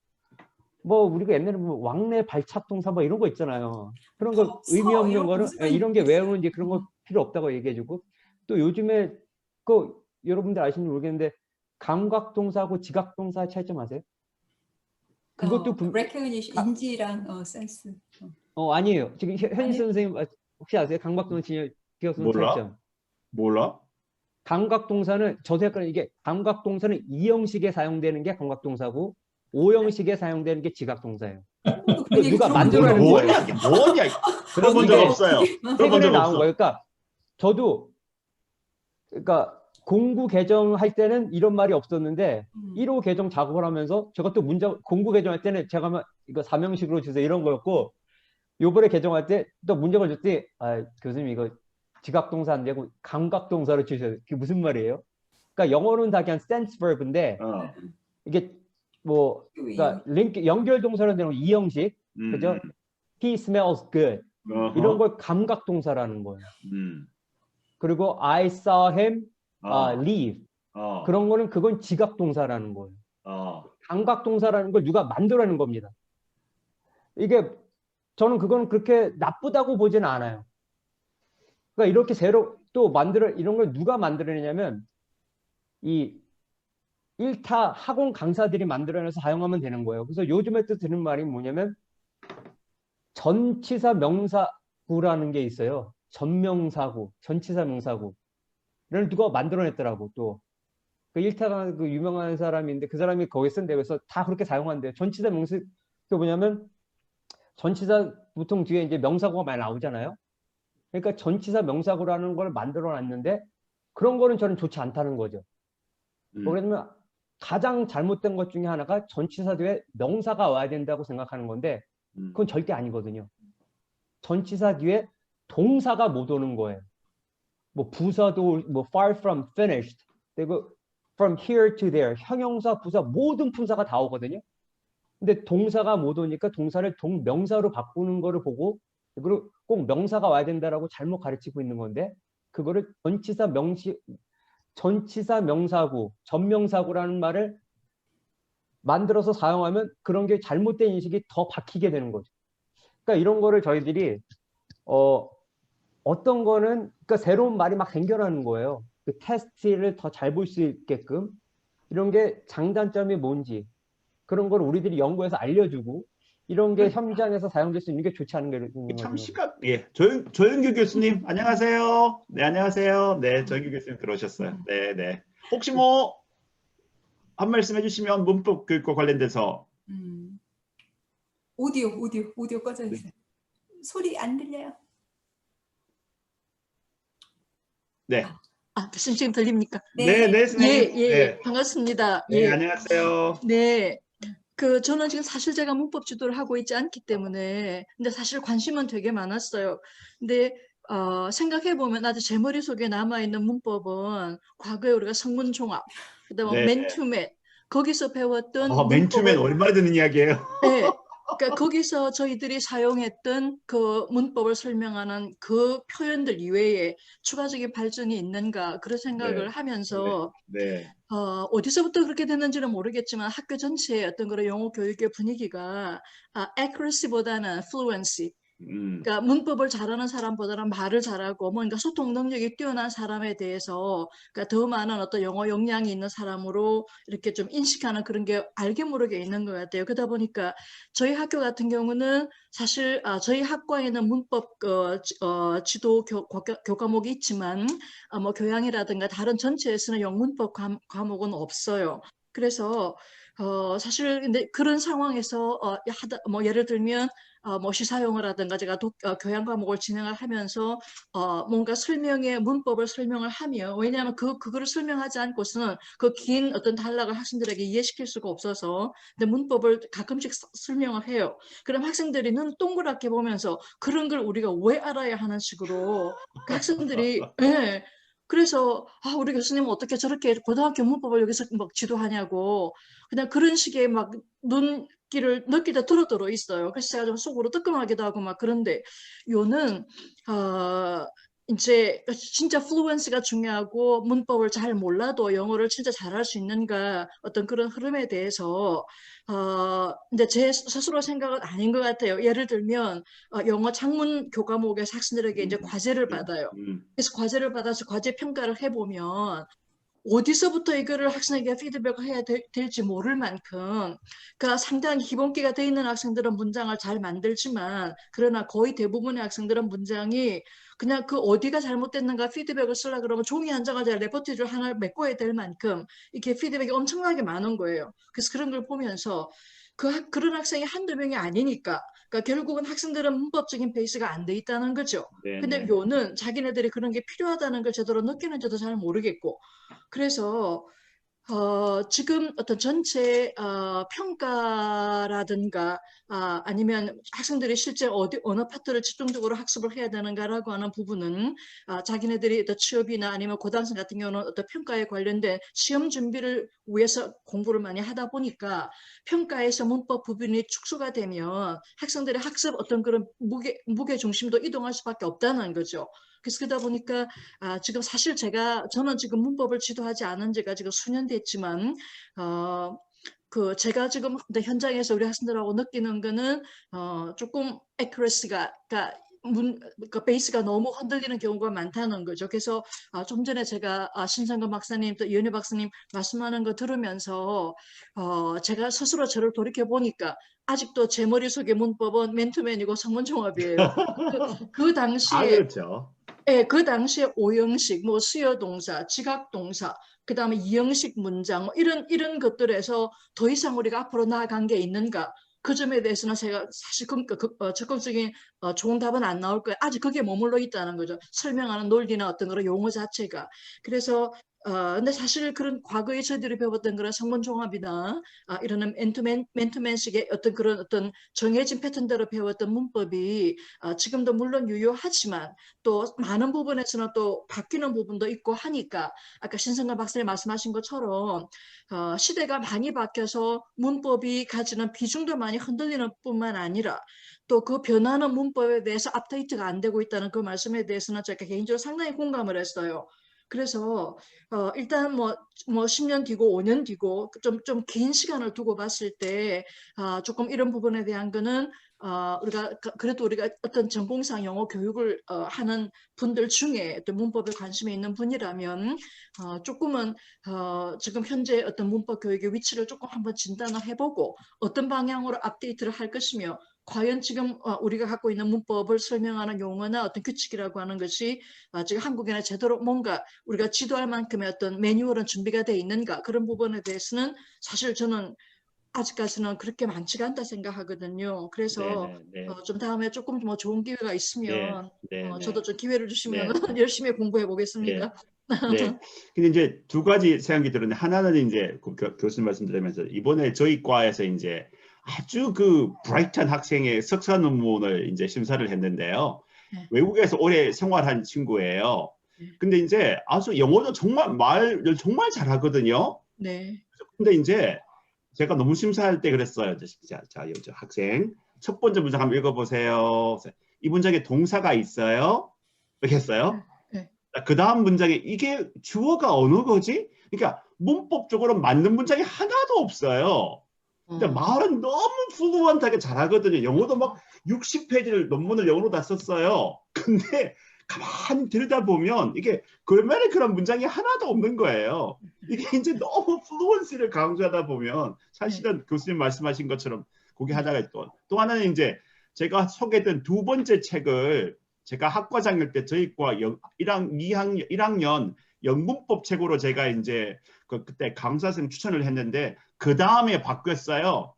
뭐 우리가 옛날에 뭐 왕래 발차동사 뭐 이런 거 있잖아요. 그런 거 의미 서, 없는 이런 거 거는 무슨 말인지 이런 게 모르겠어요. 외우는지 그런 거 필요 없다고 얘기해주고, 또 요즘에 그 여러분들 아시는지 모르겠는데 감각동사하고 지각동사 차이점 아세요? 그것도 recognition, 인지랑 센스. 아니에요. 지금 현희 아니에요? 선생님 혹시 아세요? 감각동사, 지각동사 몰라? 차이점. 몰라? 감각동사는 저도 약간 이게 감각동사는 이형식에 사용되는 게 감각동사고 오형식에 사용되는 게 지각동사예요. 그 얘기 누가 들어본 적이 만들어내는 뭐냐? 거예요. 이게 뭐냐? 들어본 이게 적 없어요. 들어본 최근에 적 나온 없어. 거예요. 그러니까 저도 그러니까 공구 개정할 때는 이런 말이 없었는데 1호 개정 작업을 하면서 제가 또 공구 개정할 때는 제가 막 이거 사명식으로 주세요 이런 거였고, 요번에 개정할 때 또 문제가 줬더니 교수님 이거 지각동사 안 되고 감각동사로 주셔요. 그게 무슨 말이에요? 그러니까 영어로는 다 그냥 sense verb인데 이게 뭐 그러니까 연결 동사로 되는 이형식, 그죠? He smells good 이런 걸 감각동사라는 거예요. 그리고 I saw him leave 그런 거는 그건 지각동사라는 거예요. 감각동사라는 걸 누가 만들어낸 겁니다. 이게 저는 그건 그렇게 나쁘다고 보지는 않아요. 그러니까 이렇게 새로 또 이런 걸 누가 만들어내냐면 이 일타 학원 강사들이 만들어내서 사용하면 되는 거예요. 그래서 요즘에 또 드는 말이 뭐냐면 전치사 명사구라는 게 있어요. 전명사구, 전치사 명사구를 누가 만들어냈더라고. 또 그 일타가 그 유명한 사람인데 그 사람이 거기 쓴데 그래서 다 그렇게 사용한대요. 전치사 명사 그 뭐냐면 전치사 보통 뒤에 이제 명사구가 많이 나오잖아요. 그러니까 전치사 명사구라는 걸 만들어 놨는데 그런 거는 저는 좋지 않다는 거죠. 왜냐면 가장 잘못된 것 중에 하나가 전치사 뒤에 명사가 와야 된다고 생각하는 건데 그건 절대 아니거든요. 전치사 뒤에 동사가 못 오는 거예요. 뭐 부사도 뭐 far from finished, 그리고 from here to there, 형용사, 부사 모든 품사가 다 오거든요. 근데 동사가 못 오니까 동사를 동명사로 바꾸는 거를 보고 그리고 꼭 명사가 와야 된다라고 잘못 가르치고 있는 건데 그거를 전치사 명사구, 전명사구라는 말을 만들어서 사용하면 그런 게 잘못된 인식이 더 박히게 되는 거죠. 그러니까 이런 거를 저희들이 어떤 거는 그러니까 새로운 말이 막 생겨나는 거예요. 그 테스트를 더 잘 볼 수 있게끔 이런 게 장단점이 뭔지 그런 걸 우리들이 연구해서 알려주고 이런 게 현장에서 사용될 수 있는 게 좋지 않은 게 참 예. 조영규 교수님 안녕하세요. 네, 안녕하세요. 네, 조영규 교수님 들어오셨어요. 네, 네. 혹시 뭐 한 말씀 해주시면 문법 교육과 관련돼서. 오디오 꺼져 있어요. 소리 안 들려요. 네. 지금 들립니까? 네, 네, 선생님. 네. 반갑습니다. 네, 안녕하세요. 네. 저는 지금 사실 제가 문법 지도를 하고 있지 않기 때문에, 근데 사실 관심은 되게 많았어요. 근데, 생각해보면 아직 제 머릿속에 남아있는 문법은 과거에 우리가 성문종합, 그다음에 맨투맨, 거기서 배웠던 맨투맨 얼마나 듣는 이야기예요? 네. 그러니까 거기서 저희들이 사용했던 그 문법을 설명하는 그 표현들 이외에 추가적인 발전이 있는가 그런 생각을 하면서 어디서부터 그렇게 됐는지는 모르겠지만 학교 전체의 어떤 그런 영어 교육의 분위기가 accuracy보다는 fluency, 그러니까 문법을 잘하는 사람보다는 말을 잘하고 뭔가 소통 능력이 뛰어난 사람에 대해서 그러니까 더 많은 어떤 영어 역량이 있는 사람으로 이렇게 좀 인식하는 그런 게 알게 모르게 있는 것 같아요. 그러다 보니까 저희 학교 같은 경우는 사실 저희 학과에는 문법 지도 교과목이 있지만 뭐 교양이라든가 다른 전체에 쓰는 영문법 과목은 없어요. 그래서 사실 근데 그런 상황에서 예를 들면 뭐 시사용어를 하든가 제가 교양 과목을 진행을 하면서 뭔가 문법을 설명을 하며, 왜냐하면 그거를 설명하지 않고서는 그 긴 어떤 단락을 학생들에게 이해시킬 수가 없어서 근데 문법을 가끔씩 설명을 해요. 그럼 학생들이 눈 동그랗게 보면서 그런 걸 우리가 왜 알아야 하는 식으로 그 학생들이 예. 그래서 우리 교수님은 어떻게 저렇게 고등학교 문법을 여기서 막 지도하냐고 그냥 그런 식의 막 눈길을 느끼다 들어 있어요. 그래서 제가 좀 속으로 뜨끔하기도 하고 막 그런데 요는 이제 진짜 플루언스가 중요하고 문법을 잘 몰라도 영어를 진짜 잘할 수 있는가 어떤 그런 흐름에 대해서 근데 제 스스로 생각은 아닌 것 같아요. 예를 들면 영어 창문 교과목에서 학생들에게 이제 과제를 받아요. 그래서 과제를 받아서 과제 평가를 해보면 어디서부터 이거를 학생에게 피드백을 해야 될지 모를 만큼 그러니까 상당히 기본기가 돼 있는 학생들은 문장을 잘 만들지만 그러나 거의 대부분의 학생들은 문장이 그냥 그 어디가 잘못됐는가 피드백을 쓰려고 그러면 종이 한 장을 레포트를 하나 메꿔야 될 만큼 이렇게 피드백이 엄청나게 많은 거예요. 그래서 그런 걸 보면서 그런 학생이 한두 명이 아니니까 그러니까 결국은 학생들은 문법적인 베이스가 안 돼 있다는 거죠. 근데 요는 자기네들이 그런 게 필요하다는 걸 제대로 느끼는지도 잘 모르겠고 그래서 지금 어떤 전체 평가라든가 아니면 학생들이 실제 어느 파트를 집중적으로 학습을 해야 되는가라고 하는 부분은 자기네들이 어떤 취업이나 아니면 고등학생 같은 경우는 어떤 평가에 관련된 시험 준비를 위해서 공부를 많이 하다 보니까 평가에서 문법 부분이 축소가 되면 학생들의 학습 어떤 그런 무게 중심도 이동할 수밖에 없다는 거죠. 그래서 그러다 보니까 지금 사실 저는 지금 문법을 지도하지 않은 지가 지금 수년 됐지만 제가 지금 현장에서 우리 학생들하고 느끼는 거는 조금 accuracy가 그러니까 베이스가 너무 흔들리는 경우가 많다는 거죠. 그래서 좀 전에 제가 신상근 박사님 또 이현희 박사님 말씀하는 거 들으면서 제가 스스로 저를 돌이켜 보니까 아직도 제 머릿속의 문법은 맨투맨이고 성문종합이에요. 그 당시에 그렇죠. 네, 그 당시에 오형식, 뭐 수여동사, 지각동사, 그 다음에 이형식 문장, 뭐 이런 것들에서 더 이상 우리가 앞으로 나아간 게 있는가? 그 점에 대해서는 제가 사실 적극적인 좋은 답은 안 나올 거예요. 아직 그게 머물러 있다는 거죠. 설명하는 논리나 어떤 그런 용어 자체가. 그래서 근데 사실 그런 과거에 저희들이 배웠던 그런 성문종합이나 이런 맨투맨식의 어떤 정해진 패턴대로 배웠던 문법이 지금도 물론 유효하지만 또 많은 부분에서는 또 바뀌는 부분도 있고 하니까 아까 신성관 박사님 말씀하신 것처럼 시대가 많이 바뀌어서 문법이 가지는 비중도 많이 흔들리는 뿐만 아니라 또 그 변하는 문법에 대해서 업데이트가 안 되고 있다는 그 말씀에 대해서는 제가 개인적으로 상당히 공감을 했어요. 그래서 일단 뭐 10년 뒤고 5년 뒤고 좀 긴 시간을 두고 봤을 때 조금 이런 부분에 대한 거는 그래도 우리가 어떤 전공상 영어 교육을 하는 분들 중에 어떤 문법에 관심이 있는 분이라면 조금은 지금 현재 어떤 문법 교육의 위치를 조금 한번 진단을 해보고 어떤 방향으로 업데이트를 할 것이며 과연 지금 우리가 갖고 있는 문법을 설명하는 용어나 어떤 규칙이라고 하는 것이 지금 한국에는 제대로 뭔가 우리가 지도할 만큼의 어떤 매뉴얼은 준비가 돼 있는가 그런 부분에 대해서는 사실 저는 아직까지는 그렇게 많지가 않다 생각하거든요. 그래서 좀 다음에 조금 뭐 좋은 기회가 있으면 저도 좀 기회를 주시면 열심히 공부해 보겠습니다. 네. 근데 이제 두 가지 생각이 들었는데 하나는 이제 교수님 말씀 들으면서 이번에 저희 과에서 이제 아주 그 브라이트한 학생의 석사 논문을 이제 심사를 했는데요. 외국에서 오래 생활한 친구예요. 근데 이제 아주 영어도 정말 말을 정말 잘하거든요. 네. 근데 이제 제가 너무 심사할 때 그랬어요. 자, 학생 첫 번째 문장 한번 읽어보세요. 이 문장에 동사가 있어요. 이렇게 했어요. 그 다음 문장에 이게 주어가 어느 거지? 그러니까 문법적으로 맞는 문장이 하나도 없어요. 근데 말은 너무 플루언트하게 잘하거든요. 영어도 막 60페이지를 논문을 영어로 다 썼어요. 근데 가만히 들여다보면 이게 글만의 그런 문장이 하나도 없는 거예요. 이게 이제 너무 플루언시를 강조하다 보면 사실은 교수님 말씀하신 것처럼 그게 하나가 있고 또 하나는 이제 제가 소개했던 두 번째 책을 제가 학과장일 때 저희 과 1학년 영문법 책으로 제가 이제 그때 강사 선생님 추천을 했는데 그 다음에 바뀌었어요.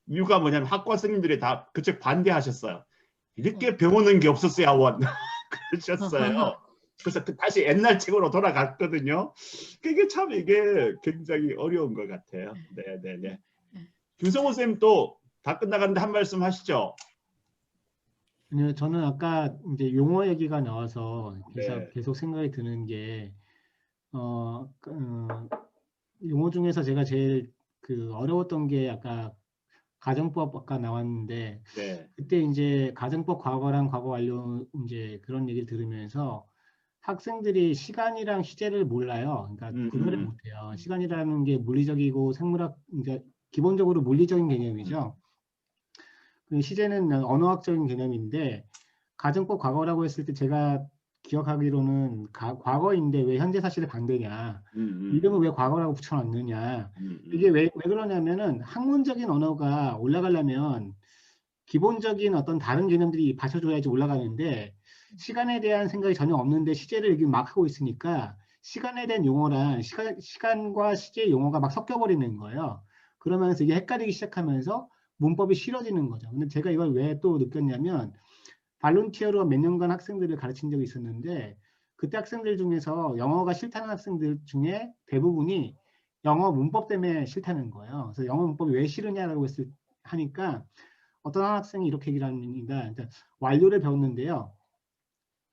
이유가 뭐냐면 학과 선생님들이 다 그 책 반대하셨어요. 이렇게 배우는 게 없었어요, 아원. 그러셨어요. 그래서 다시 옛날 책으로 돌아갔거든요. 그게 참 이게 굉장히 어려운 것 같아요. 네. 김성호 선생님 또 다 끝나가는데 한 말씀 하시죠. 아니요, 저는 아까 이제 용어 얘기가 나와서 네. 계속 생각이 드는 게 용어 중에서 제가 제일 어려웠던 게 아까 가정법 아까 나왔는데 네. 그때 이제 가정법 과거랑 과거 완료 이제 그런 얘기를 들으면서 학생들이 시간이랑 시제를 몰라요. 그러니까 구별을 못해요. 시간이라는 게 물리적이고 생물학, 그러니까 기본적으로 물리적인 개념이죠. 시제는 언어학적인 개념인데 가정법 과거라고 했을 때 제가 기억하기로는 과거인데 왜 현재 사실에 반대냐, 이름을 왜 과거라고 붙여놨느냐, 이게 왜 그러냐면은 학문적인 언어가 올라가려면 기본적인 어떤 다른 개념들이 받쳐줘야지 올라가는데 시간에 대한 생각이 전혀 없는데 시제를 여기 막 하고 있으니까 시간에 대한 용어랑 시간과 시제 용어가 막 섞여버리는 거예요. 그러면서 이게 헷갈리기 시작하면서 문법이 싫어지는 거죠. 근데 제가 이걸 왜 또 느꼈냐면 발론티어로 몇 년간 학생들을 가르친 적이 있었는데 그때 학생들 중에서 영어가 싫다는 학생들 중에 대부분이 영어 문법 때문에 싫다는 거예요. 그래서 영어 문법이 왜 싫으냐라고 하니까 어떤 한 학생이 이렇게 얘기를 합니다. 완료를 배웠는데요.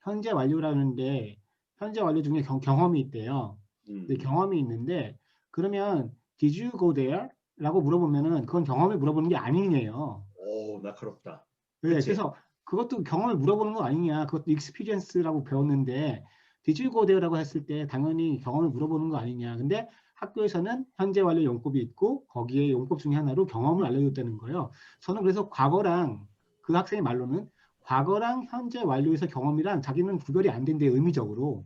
현재 완료라는데 현재 완료 중에 경험이 있대요. 근데 경험이 있는데 그러면 Did you go there? 라고 물어보면은 그건 경험을 물어보는 게 아니네요. 오, 날카롭다. 네, 그래서 그것도 경험을 물어보는 거 아니냐. 그것도 experience라고 배웠는데 Did you go there라고 했을 때 당연히 경험을 물어보는 거 아니냐. 근데 학교에서는 현재 완료 용법이 있고 거기에 용법 중에 하나로 경험을 알려줬다는 거예요. 저는 그래서 과거랑 그 학생의 말로는 과거랑 현재 완료에서 경험이랑 자기는 구별이 안 된대요, 의미적으로.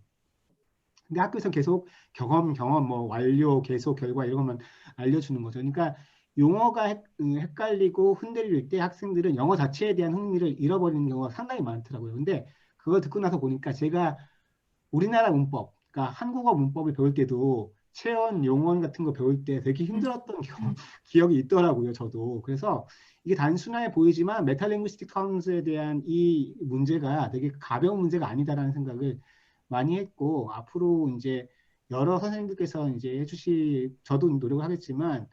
근데 학교에서 계속 경험, 뭐 완료, 계속, 결과 이런 것만 알려주는 거죠. 그러니까 용어가 헷갈리고 흔들릴 때 학생들은 영어 자체에 대한 흥미를 잃어버리는 경우가 상당히 많더라고요. 근데 그걸 듣고 나서 보니까 제가 우리나라 문법, 그러니까 한국어 문법을 배울 때도 체언, 용언 같은 거 배울 때 되게 힘들었던 기억이 있더라고요, 저도. 그래서 이게 단순해 보이지만 메타링구스틱 터ම්스에 대한 이 문제가 되게 가벼운 문제가 아니다라는 생각을 많이 했고 앞으로 이제 여러 선생님들께서 이제 저도 노력을 하겠지만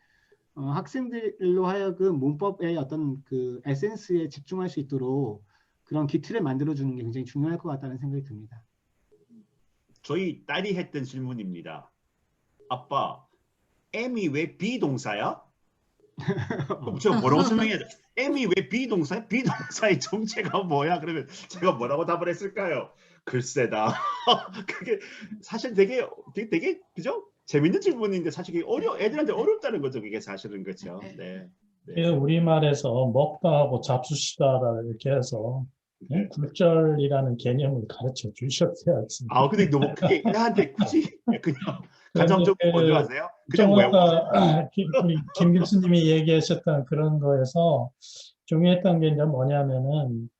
학생들로 하여금 문법의 어떤 그 에센스에 집중할 수 있도록 그런 기틀을 만들어주는 게 굉장히 중요할 것 같다는 생각이 듭니다. 저희 딸이 했던 질문입니다. 아빠, M이 왜 비동사야? 제가 뭐라고 설명해야 돼? M이 왜 비동사야? 비동사의 정체가 뭐야? 그러면 제가 뭐라고 답을 했을까요? 글쎄다. 그게 사실 되게 그죠? 재밌는 질문인데 사실 애들한테 어렵다는 거죠. 그게 사실은 그렇죠. 네. 우리말에서 먹다 하고 잡수시다라 이렇게 해서 굴절이라는 개념을 가르쳐 주셨어야지. 근데 너무 그게 애한테 굳이 그냥 가정적으로 먼저 하세요? 그냥 아까 우리 김 교수님이 얘기하셨던 그런 거에서 중요했던 게 이제 뭐냐면은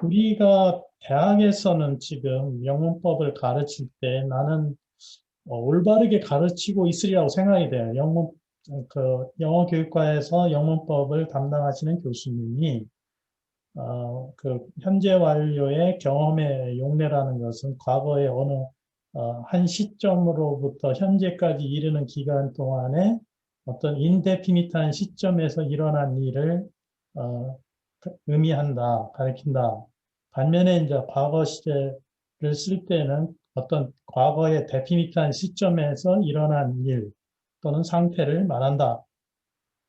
우리가 대학에서는 지금 영문법을 가르칠 때 나는 올바르게 가르치고 있으리라고 생각이 돼요. 영어 교육과에서 영문법을 담당하시는 교수님이 그 현재 완료의 경험의 용례라는 것은 과거의 어느 한 시점으로부터 현재까지 이르는 기간 동안에 어떤 인데피니트한 시점에서 일어난 일을 의미한다, 가리킨다. 반면에 이제 과거 시제를 쓸 때는 어떤 과거의 데피니트한 시점에서 일어난 일 또는 상태를 말한다.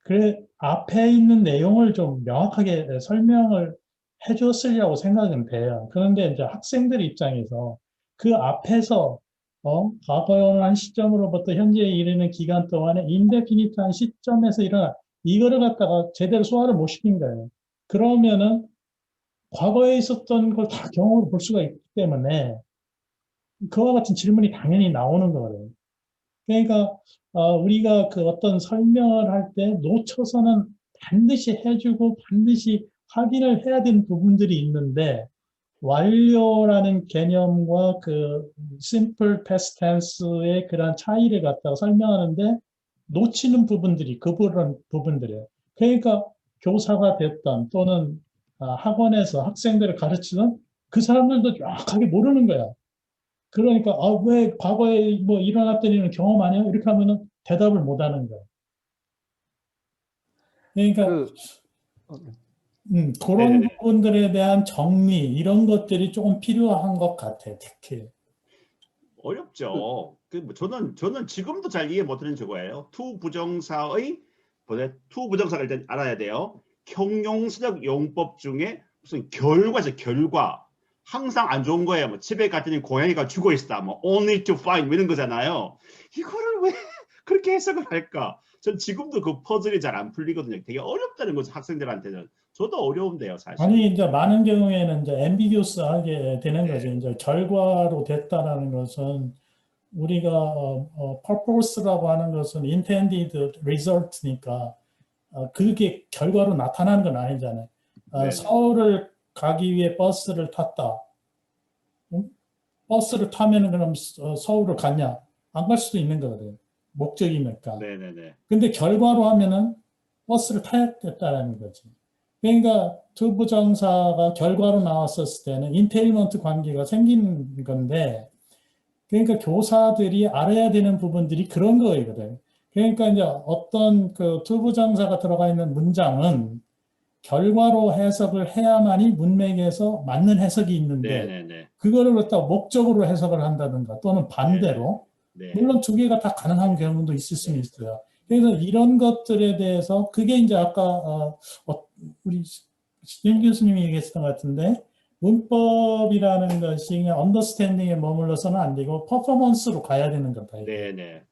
그래 앞에 있는 내용을 좀 명확하게 설명을 해줬으리라고 생각은 돼요. 그런데 이제 학생들 입장에서 그 앞에서 과거의 어느 한 시점으로부터 현재에 이르는 기간 동안에 인데피니트한 시점에서 일어난 이거를 갖다가 제대로 소화를 못 시킨 거예요. 그러면은 과거에 있었던 걸 다 경험으로 볼 수가 있기 때문에 그와 같은 질문이 당연히 나오는 거예요. 그러니까 우리가 그 어떤 설명을 할 때 놓쳐서는 반드시 해주고 반드시 확인을 해야 되는 부분들이 있는데 완료라는 개념과 그 simple past tense의 그런 차이를 갖다가 설명하는데 놓치는 부분들이 그 부분들이에요. 그러니까 교사가 됐던 또는 학원에서 학생들을 가르치는 그 사람들도 정확하게 모르는 거야. 그러니까 왜 과거에 뭐 일어났던 일은 경험 안 해요? 이렇게 하면은 대답을 못 하는 거야. 그러니까 그런 네네네. 부분들에 대한 정리 이런 것들이 조금 필요한 것 같아요. 특히. 어렵죠. 저는 지금도 잘 이해 못하는 저거예요. 투 부정사를 일단 알아야 돼요. 형용사적 용법 중에 무슨 결과죠. 결과. 항상 안 좋은 거예요. 뭐 집에 갔더니 고양이가 죽어 있다. 뭐 only to find 뭐 이런 거잖아요. 이거를 왜 그렇게 해석을 할까? 전 지금도 그 퍼즐이 잘 안 풀리거든요. 되게 어렵다는 거죠. 학생들한테는. 저도 어려운데요, 사실. 아니 이제 많은 경우에는 이제 ambiguous하게 되는 네. 거죠. 이제 결과로 됐다라는 것은 우리가 purpose라고 하는 것은 intended result니까 그게 결과로 나타나는 건 아니잖아요. 네네. 서울을 가기 위해 버스를 탔다. 응? 버스를 타면 그럼 서울을 갔냐? 안 갈 수도 있는 거거든요. 목적이니까. 네네네. 근데 결과로 하면은 버스를 타야 됐다라는 거지. 그러니까 투부정사가 결과로 나왔었을 때는 인테일먼트 관계가 생기는 건데, 그러니까 교사들이 알아야 되는 부분들이 그런 거거든. 그러니까 이제 어떤 그 투부정사가 들어가 있는 문장은 결과로 해석을 해야만이 문맥에서 맞는 해석이 있는데, 네네네. 그거를 갖다 목적으로 해석을 한다든가 또는 반대로, 네. 물론 두 개가 다 가능한 경우도 있을 수는 있어요. 그래서 이런 것들에 대해서 그게 이제 아까 우리 신 교수님이 얘기했던 것 같은데 문법이라는 것이 그냥 언더스탠딩에 머물러서는 안 되고 퍼포먼스로 가야 되는 거다. 네네.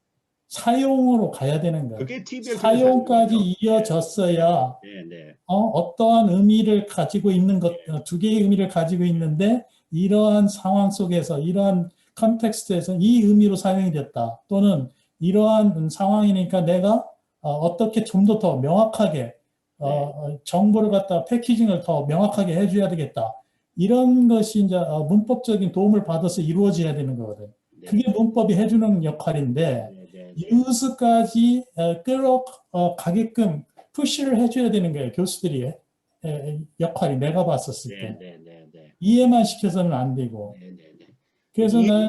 사용으로 가야 되는 거야. 그게 TBL 사용까지 이어졌어야 네네. 어떠한 의미를 가지고 있는 것, 두 개의 의미를 가지고 있는데 이러한 상황 속에서 이러한 컨텍스트에서 이 의미로 사용이 됐다. 또는 이러한 상황이니까 내가 어떻게 좀 더 명확하게 정보를 갖다 패키징을 더 명확하게 해줘야 되겠다. 이런 것이 이제 문법적인 도움을 받아서 이루어져야 되는 거거든. 그게 문법이 해주는 역할인데 유스까지 끌어가게끔 푸시를 해줘야 되는 거예요. 교수들이 역할이 내가 봤었을 때. 이해만 시켜서는 안 되고. 그래서 나는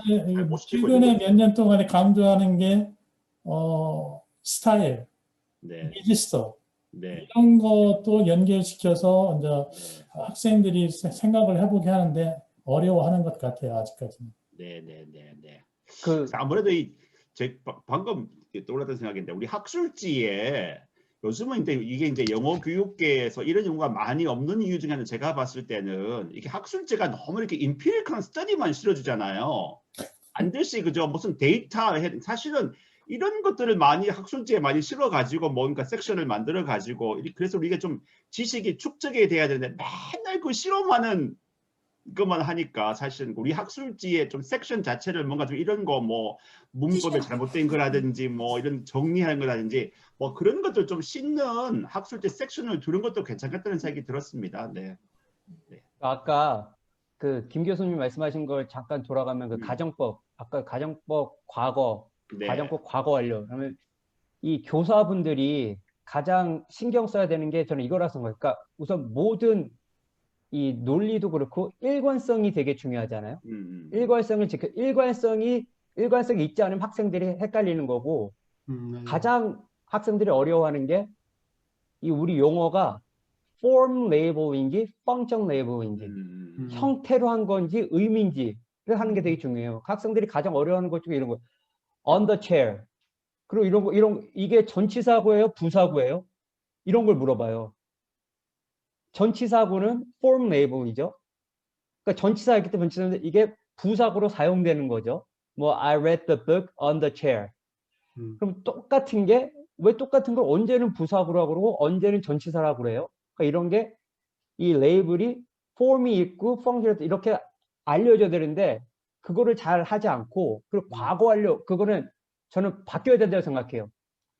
최근에 몇 년 동안에 강조하는 게 스타일, 리지스터 이런 것도 연결시켜서 이제 학생들이 생각을 해보게 하는데 어려워하는 것 같아요. 아직까지는. 네네네네. 아무래도 방금 떠올랐던 생각인데 우리 학술지에 요즘은 이게 이제 영어 교육계에서 이런 연구가 많이 없는 이유 중에 하나는 제가 봤을 때는 이게 학술지가 너무 이렇게 인피리컬한 스터디만 실어주잖아요. 반드시 그죠 무슨 데이터 사실은 이런 것들을 많이 학술지에 많이 실어가지고 뭔가 섹션을 만들어가지고 그래서 우리가 좀 지식이 축적이 돼야 되는데 맨날 그 실험하는 그것만 하니까 사실은 우리 학술지의 좀 섹션 자체를 뭔가 좀 이런 거 뭐 문법에 잘못된 거라든지 뭐 이런 정리하는 거라든지 뭐 그런 것들 좀 씻는 학술지 섹션을 두는 것도 괜찮겠다는 생각이 들었습니다. 네. 아까 그 김 교수님 말씀하신 걸 잠깐 돌아가면 그 가정법 아까 가정법 과거 가정법 과거 완료 그러면 이 교사분들이 가장 신경 써야 되는 게 저는 이거라서 그러니까 우선 모든 이 논리도 그렇고 일관성이 되게 중요하잖아요. 일관성이 있지 않으면 학생들이 헷갈리는 거고 가장 학생들이 어려워하는 게 이 우리 용어가 form label인지 function label인지 형태로 한 건지 의미인지를 하는 게 되게 중요해요. 학생들이 가장 어려워하는 것 중에 이런 거 on the chair 그리고 이게 전치사구예요, 부사구예요? 이런 걸 물어봐요. 전치사구는 form label이죠. 그러니까 전치사이기 때문에 전치사인데 이게 부사구로 사용되는 거죠. 뭐 I read the book on the chair. 그럼 똑같은 게 왜 똑같은 걸 언제는 부사구라고 그러고 언제는 전치사라고 그래요? 그러니까 이런 게 이 레이블이 form이 있고 function이 이렇게 알려줘야 되는데 그거를 잘 하지 않고 그리고 과거 완료 그거는 저는 바뀌어야 된다고 생각해요.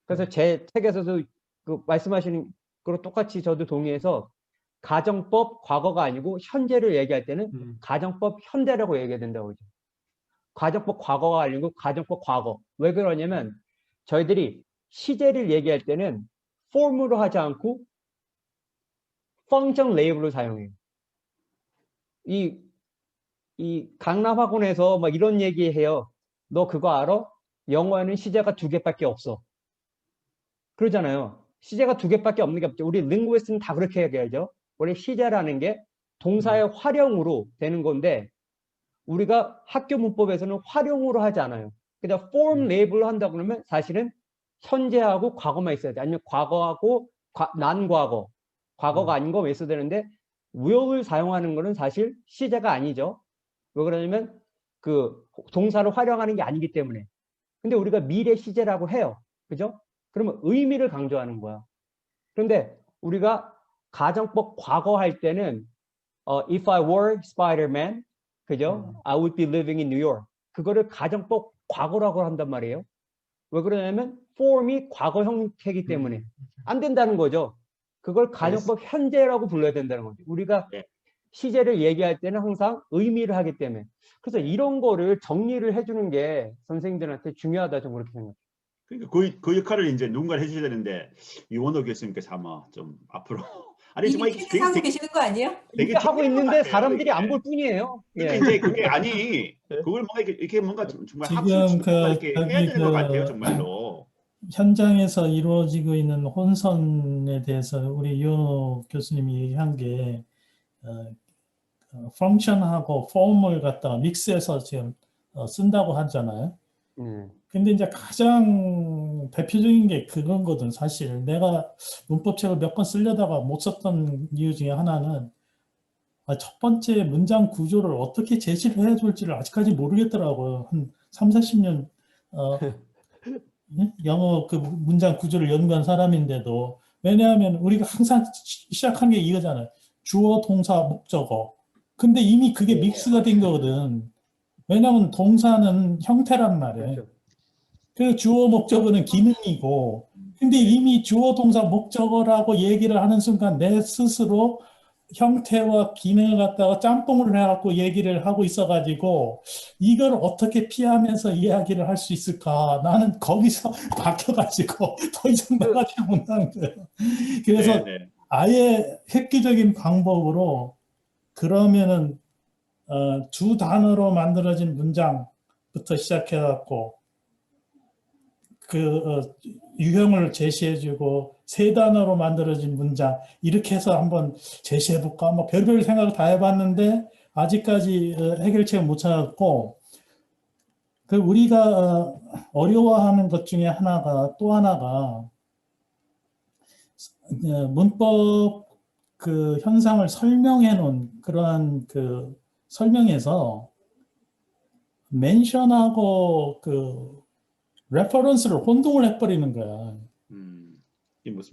그래서 제 책에서도 그 말씀하시는 거로 똑같이 저도 동의해서 가정법 과거가 아니고 현재를 얘기할 때는 가정법 현대라고 얘기해야 된다고 그러죠. 가정법 과거가 아니고 가정법 과거. 왜 그러냐면 저희들이 시제를 얘기할 때는 form으로 하지 않고 function label로 사용해요. 이 강남학원에서 막 이런 얘기해요. 너 그거 알아? 영어에는 시제가 2개밖에 없어. 그러잖아요. 시제가 2개밖에 없는 게 없죠. 우리 linguist는 다 그렇게 얘기하죠. 원래 시제라는 게 동사의 활용으로 되는 건데 우리가 학교 문법에서는 활용으로 하지 않아요. 그냥 form label로 한다 그러면 사실은 현재하고 과거만 있어야 돼. 아니면 과거하고 난과거, 과거가 아닌 거 있어야 되는데 will을 사용하는 거는 사실 시제가 아니죠. 왜 그러냐면 그 동사를 활용하는 게 아니기 때문에. 근데 우리가 미래 시제라고 해요. 그죠? 그러면 의미를 강조하는 거야. 그런데 우리가 가정법 과거 할 때는 if I were Spider-Man, 그죠? I would be living in New York. 그거를 가정법 과거라고 한단 말이에요. 왜 그러냐면 form이 과거 형태이기 때문에 안 된다는 거죠. 그걸 가정법 현재라고 불러야 된다는 거죠. 우리가 시제를 얘기할 때는 항상 의미를 하기 때문에. 그래서 이런 거를 정리를 해주는 게 선생님들한테 중요하다 좀 그렇게 생각해요. 그러니까 그 역할을 이제 누군가 해주셔야 되는데 유원호 교수님께서 아마 좀 앞으로 아니 정말 이미 퀴즈 하고 계시는 거 아니에요? 되게 하고 있는데 사람들이 이게. 안 볼 뿐이에요. 근데 이제 그게 아니 그걸 뭔가 이렇게 뭔가 정말 지금 학습 이렇게 해야 되는 것 같아요 정말로. 현장에서 이루어지고 있는 혼선에 대해서 우리 유현호 교수님이 얘기한 게 펑션하고 폼을 갖다가 믹스해서 지금 쓴다고 하잖아요. 근데 이제 가장 대표적인 게 그거거든. 사실 내가 문법책을 몇 번 쓰려다가 못 썼던 이유 중에 하나는 첫 번째 문장 구조를 어떻게 제시를 해줄지를 아직까지 모르겠더라고요. 한 30-40년 영어 그 문장 구조를 연구한 사람인데도. 왜냐하면 우리가 항상 시작한 게 이거잖아요. 주어, 동사, 목적어. 근데 이미 그게 믹스가 된 거거든. 왜냐하면 동사는 형태란 말이에요. 그렇죠. 그 주어, 목적어는 기능이고, 근데 이미 주어, 동사, 목적어라고 얘기를 하는 순간 내 스스로 형태와 기능을 갖다가 짬뽕을 해갖고 얘기를 하고 있어가지고 이걸 어떻게 피하면서 이야기를 할 수 있을까? 나는 거기서 박혀가지고 더 이상 나가지 못하는 거예요. 그래서 아예 획기적인 방법으로 그러면은 두 단어로 만들어진 문장부터 시작해갖고 그 유형을 제시해주고 세 단어로 만들어진 문장 이렇게 해서 한번 제시해볼까? 뭐 별별 생각을 다 해봤는데 아직까지 해결책을 못 찾았고 그 우리가 어려워하는 것 중에 또 하나가 문법 그 현상을 설명해 놓은 그러한 그 설명에서 멘션하고 그 레퍼런스를 혼동을 해버리는 거야.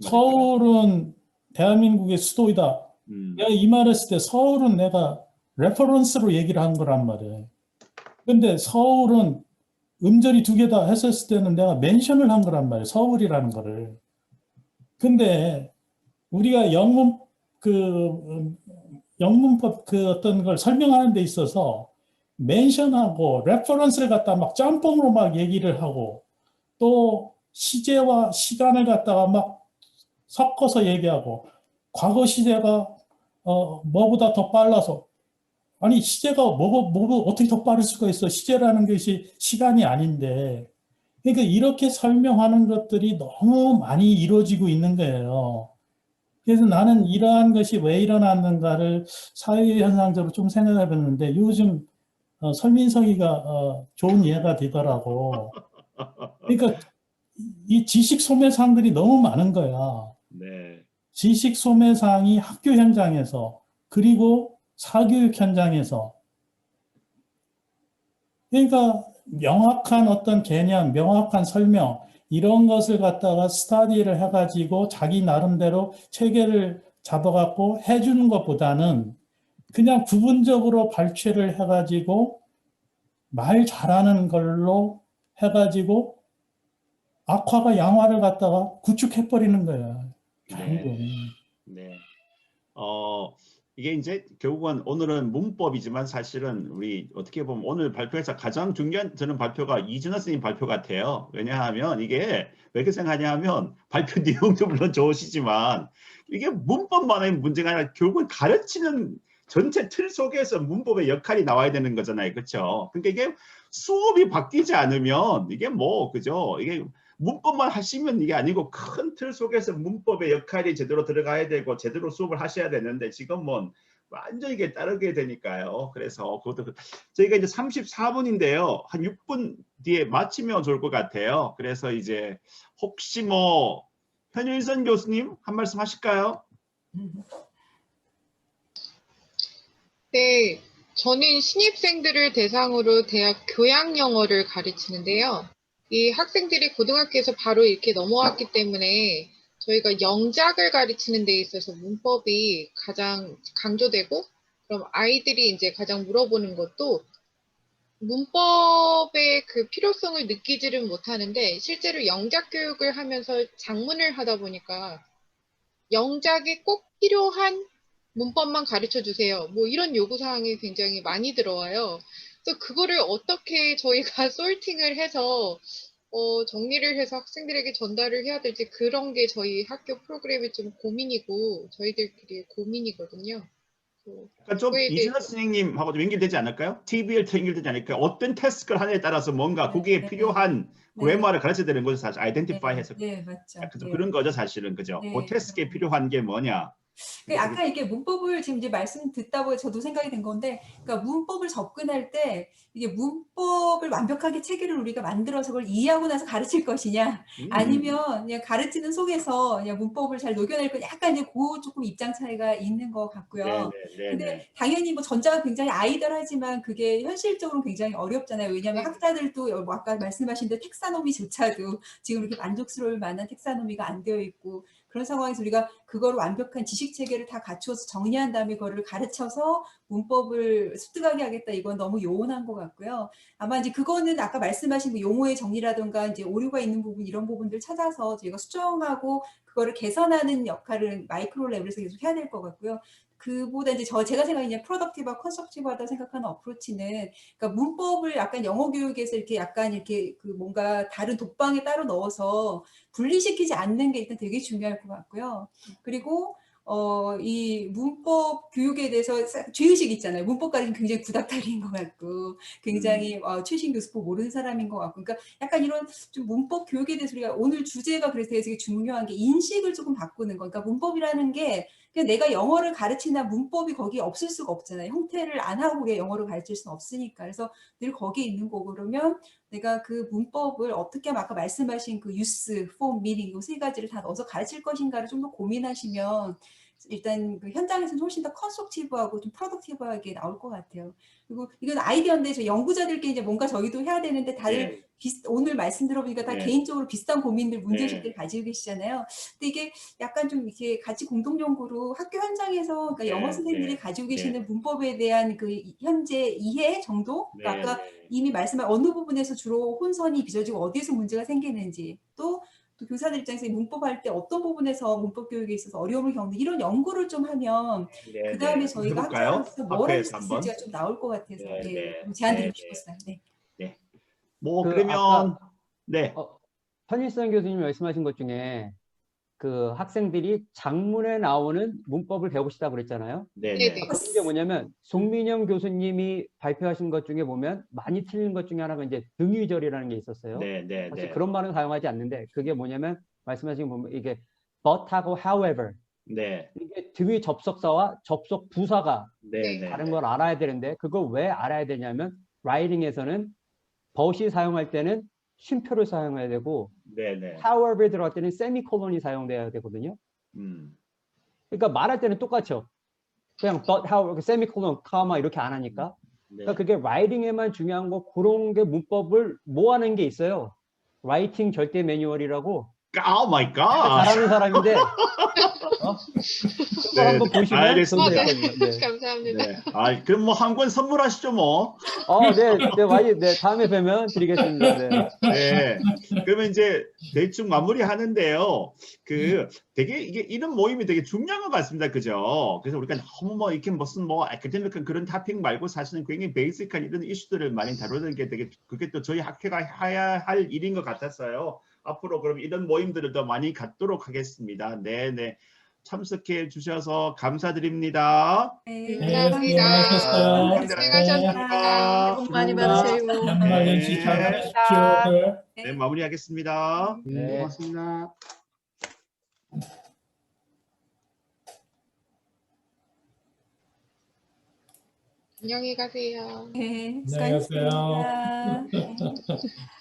서울은 대한민국의 수도이다. 내가 이 말 했을 때 서울은 내가 레퍼런스로 얘기를 한 거란 말이에요. 근데 서울은 음절이 2개다 했었을 때는 내가 멘션을 한 거란 말이에요. 서울이라는 거를. 근데 우리가 영문법 그 어떤 걸 설명하는 데 있어서 멘션하고 레퍼런스를 갖다 막 짬뽕으로 막 얘기를 하고 또 시제와 시간을 갖다가 막 섞어서 얘기하고 과거 시제가 뭐보다 더 빨라서 아니 시제가 뭐가 어떻게 더 빠를 수가 있어. 시제라는 것이 시간이 아닌데 그러니까 이렇게 설명하는 것들이 너무 많이 이루어지고 있는 거예요. 그래서 나는 이러한 것이 왜 일어났는가를 사회현상적으로 좀 생각해 봤는데 요즘 설민석이가 좋은 예가 되더라고. 그러니까 이 지식 소매상들이 너무 많은 거야. 네. 지식 소매상이 학교 현장에서 그리고 사교육 현장에서 그러니까 명확한 어떤 개념, 명확한 설명 이런 것을 갖다가 스터디를 해가지고 자기 나름대로 체계를 잡아갖고 해주는 것보다는 그냥 부분적으로 발췌를 해가지고 말 잘하는 걸로 해가지고 악화가 양화를 갖다가 구축해버리는 거야. 네. 네. 이게 이제 결국은 오늘은 문법이지만 사실은 우리 어떻게 보면 오늘 발표에서 가장 중요한 저는 발표가 이준하 선생님 발표 같아요. 왜냐하면 이게 왜 이렇게 생각하냐면 발표 내용도 물론 좋으시지만 이게 문법만의 문제가 아니라 결국은 가르치는 전체 틀 속에서 문법의 역할이 나와야 되는 거잖아요. 그렇죠? 그러니까 이게 수업이 바뀌지 않으면 이게 뭐 그죠? 이게 문법만 하시면 이게 아니고 큰 틀 속에서 문법의 역할이 제대로 들어가야 되고 제대로 수업을 하셔야 되는데 지금 뭐 완전히 이게 따르게 되니까요. 그래서 그것도 저희가 이제 34분인데요. 한 6분 뒤에 마치면 좋을 것 같아요. 그래서 이제 혹시 뭐 현일선 교수님 한 말씀 하실까요? 네, 저는 신입생들을 대상으로 대학 교양 영어를 가르치는데요. 이 학생들이 고등학교에서 바로 이렇게 넘어왔기 때문에 저희가 영작을 가르치는 데 있어서 문법이 가장 강조되고, 그럼 아이들이 이제 가장 물어보는 것도 문법의 그 필요성을 느끼지를 못하는데, 실제로 영작 교육을 하면서 작문을 하다 보니까 영작이 꼭 필요한 문법만 가르쳐 주세요. 뭐 이런 요구사항이 굉장히 많이 들어와요. 그래서 그거를 어떻게 저희가 솔팅을 해서 정리를 해서 학생들에게 전달을 해야 될지, 그런 게 저희 학교 프로그램의 좀 고민이고 저희들끼리의 고민이거든요. 그러니까 좀 이준하 선생님하고 좀 연결되지 않을까요? TBLతో 연결되지 않을까요? 어떤 태스크를 하느냐에 따라서 뭔가 거기에 필요한 그래머를 가르쳐야 되는 거죠. 사실 아이덴티파이 해서 네, 맞죠. 그런 거죠. 사실은 그죠? 그 태스크에 필요한 게 뭐냐? 아까 이게 문법을 지금 이제 말씀 듣다 보니 저도 생각이 된 건데, 그러니까 문법을 접근할 때 이게 문법을 완벽하게 체계를 우리가 만들어서 그걸 이해하고 나서 가르칠 것이냐, 아니면 그냥 가르치는 속에서 그냥 문법을 잘 녹여낼 거, 약간 이제 그 조금 입장 차이가 있는 것 같고요. 근데 당연히 뭐 전자가 굉장히 아이들하지만 그게 현실적으로 굉장히 어렵잖아요. 왜냐하면 학자들도 뭐 아까 말씀하신 대 텍사노미조차도 지금 이렇게 만족스러울 만한 텍사노미가 안 되어 있고, 그런 상황에서 우리가 그거를 완벽한 지식 체계를 다 갖추어서 정리한 다음에 그거를 가르쳐서 문법을 습득하게 하겠다, 이건 너무 요원한 것 같고요. 아마 이제 그거는 아까 말씀하신 그 용어의 정리라든가 이제 오류가 있는 부분, 이런 부분들 찾아서 저희가 수정하고 그거를 개선하는 역할을 마이크로 레벨에서 계속 해야 될 것 같고요. 그보다 이제 제가 생각하는 프로덕티브와 컨스트럭티브하다 생각하는 어프로치는, 그러니까 문법을 약간 영어 교육에서 이렇게 약간 이렇게 그 뭔가 다른 독방에 따로 넣어서 분리시키지 않는 게 일단 되게 중요할 것 같고요. 그리고 이 문법 교육에 대해서 죄의식 있잖아요. 문법 가르치면 굉장히 구닥다리인 것 같고, 굉장히 최신 교수법 모르는 사람인 것 같고, 그러니까 약간 이런 좀 문법 교육에 대해서 우리가 오늘 주제가 그래서 되게 중요한 게 인식을 조금 바꾸는 거. 그러니까 문법이라는 게 그냥 내가 영어를 가르치나 문법이 거기에 없을 수가 없잖아요. 형태를 안 하고 그냥 영어를 가르칠 수는 없으니까. 그래서 늘 거기에 있는 거고, 그러면 내가 그 문법을 어떻게 하면 아까 말씀하신 그 유스, 폼, 미닝 이 세 가지를 다 넣어서 가르칠 것인가를 좀 더 고민하시면 일단 그 현장에서는 훨씬 더 컨스트럭티브하고 좀 프로덕티브하게 나올 것 같아요. 그리고 이건 아이디어인데 저 연구자들끼리 이제 뭔가 저희도 해야 되는데 다들 오늘 말씀 들어보니까 다 개인적으로 비슷한 고민들, 문제의식들 가지고 계시잖아요. 근데 이게 약간 좀 이렇게 같이 공동 연구로 학교 현장에서, 그러니까 영어 선생님들이 가지고 계시는 문법에 대한 그 현재 이해 정도, 그러니까 아까 이미 말씀한 어느 부분에서 주로 혼선이 빚어지고 어디에서 문제가 생기는지, 또 교사들 입장에서 문법할 때 어떤 부분에서 문법 교육에 있어서 어려움을 겪는, 이런 연구를 좀 하면 그 다음에 저희가 학자로서 뭘 할 수 있을지가 좀 나올 것 같아서 제안 드리고 싶었어요. 뭐 그러면 현일선 교수님 말씀하신 것 중에 그 학생들이 작문에 나오는 문법을 배우고 싶다고 그랬잖아요. 그게 뭐냐면 송민영 교수님이 발표하신 것 중에 보면 많이 틀린 것 중에 하나가 이제 등위절이라는 게 있었어요. 사실 그런 말은 사용하지 않는데, 그게 뭐냐면 말씀하신 거 보면 이게 but하고 however, 이게 등위 접속사와 접속 부사가 다른 걸 알아야 되는데, 그걸 왜 알아야 되냐면 라이팅에서는 but이 사용할 때는 쉼표를 사용해야 되고 however 들어갈 때는 세미콜론이 사용돼야 되거든요. 그러니까 말할 때는 똑같죠. 그냥 but, however, 세미콜론, 카마 이렇게 안 하니까. 그러니까 그게 라이팅에만 중요한 거, 그런 게 문법을 모아낸 게 있어요. 라이팅 절대 매뉴얼이라고 오 마이 갓. 잘하는 사람인데 그걸 한번 보시면 알겠습니다. 도움이 될 겁니다. 네. 감사합니다. 네. 그럼 뭐 한 권 선물하시죠 뭐. 네, 많이, 네, 다음에 뵈면 드리겠습니다. 네. 네. 그러면 이제 대충 마무리하는데요. 되게 이런 모임이 되게 중요한 것 같습니다. 그죠? 그래서 우리가 너무 뭐 이렇게 무슨 뭐 아카데믹한 그런 토픽 말고 사실은 굉장히 베이직한 이런 이슈들을 많이 다루는 게 되게 그게 또 저희 학회가 해야 할 일인 것 같았어요. 앞으로 그럼 이런 모임들을 더 많이 갖도록 하겠습니다. 네네. 참석해 주셔서 감사드립니다. 네, 감사합니다. 고생하셨습니다. 복 많이 받으세요. 연말 연시 잘 보내십시오. 네, 마무리하겠습니다. 네. 고맙습니다. 안녕히 가세요. 네, 안녕히 가세요. 수고하셨습니다. 네.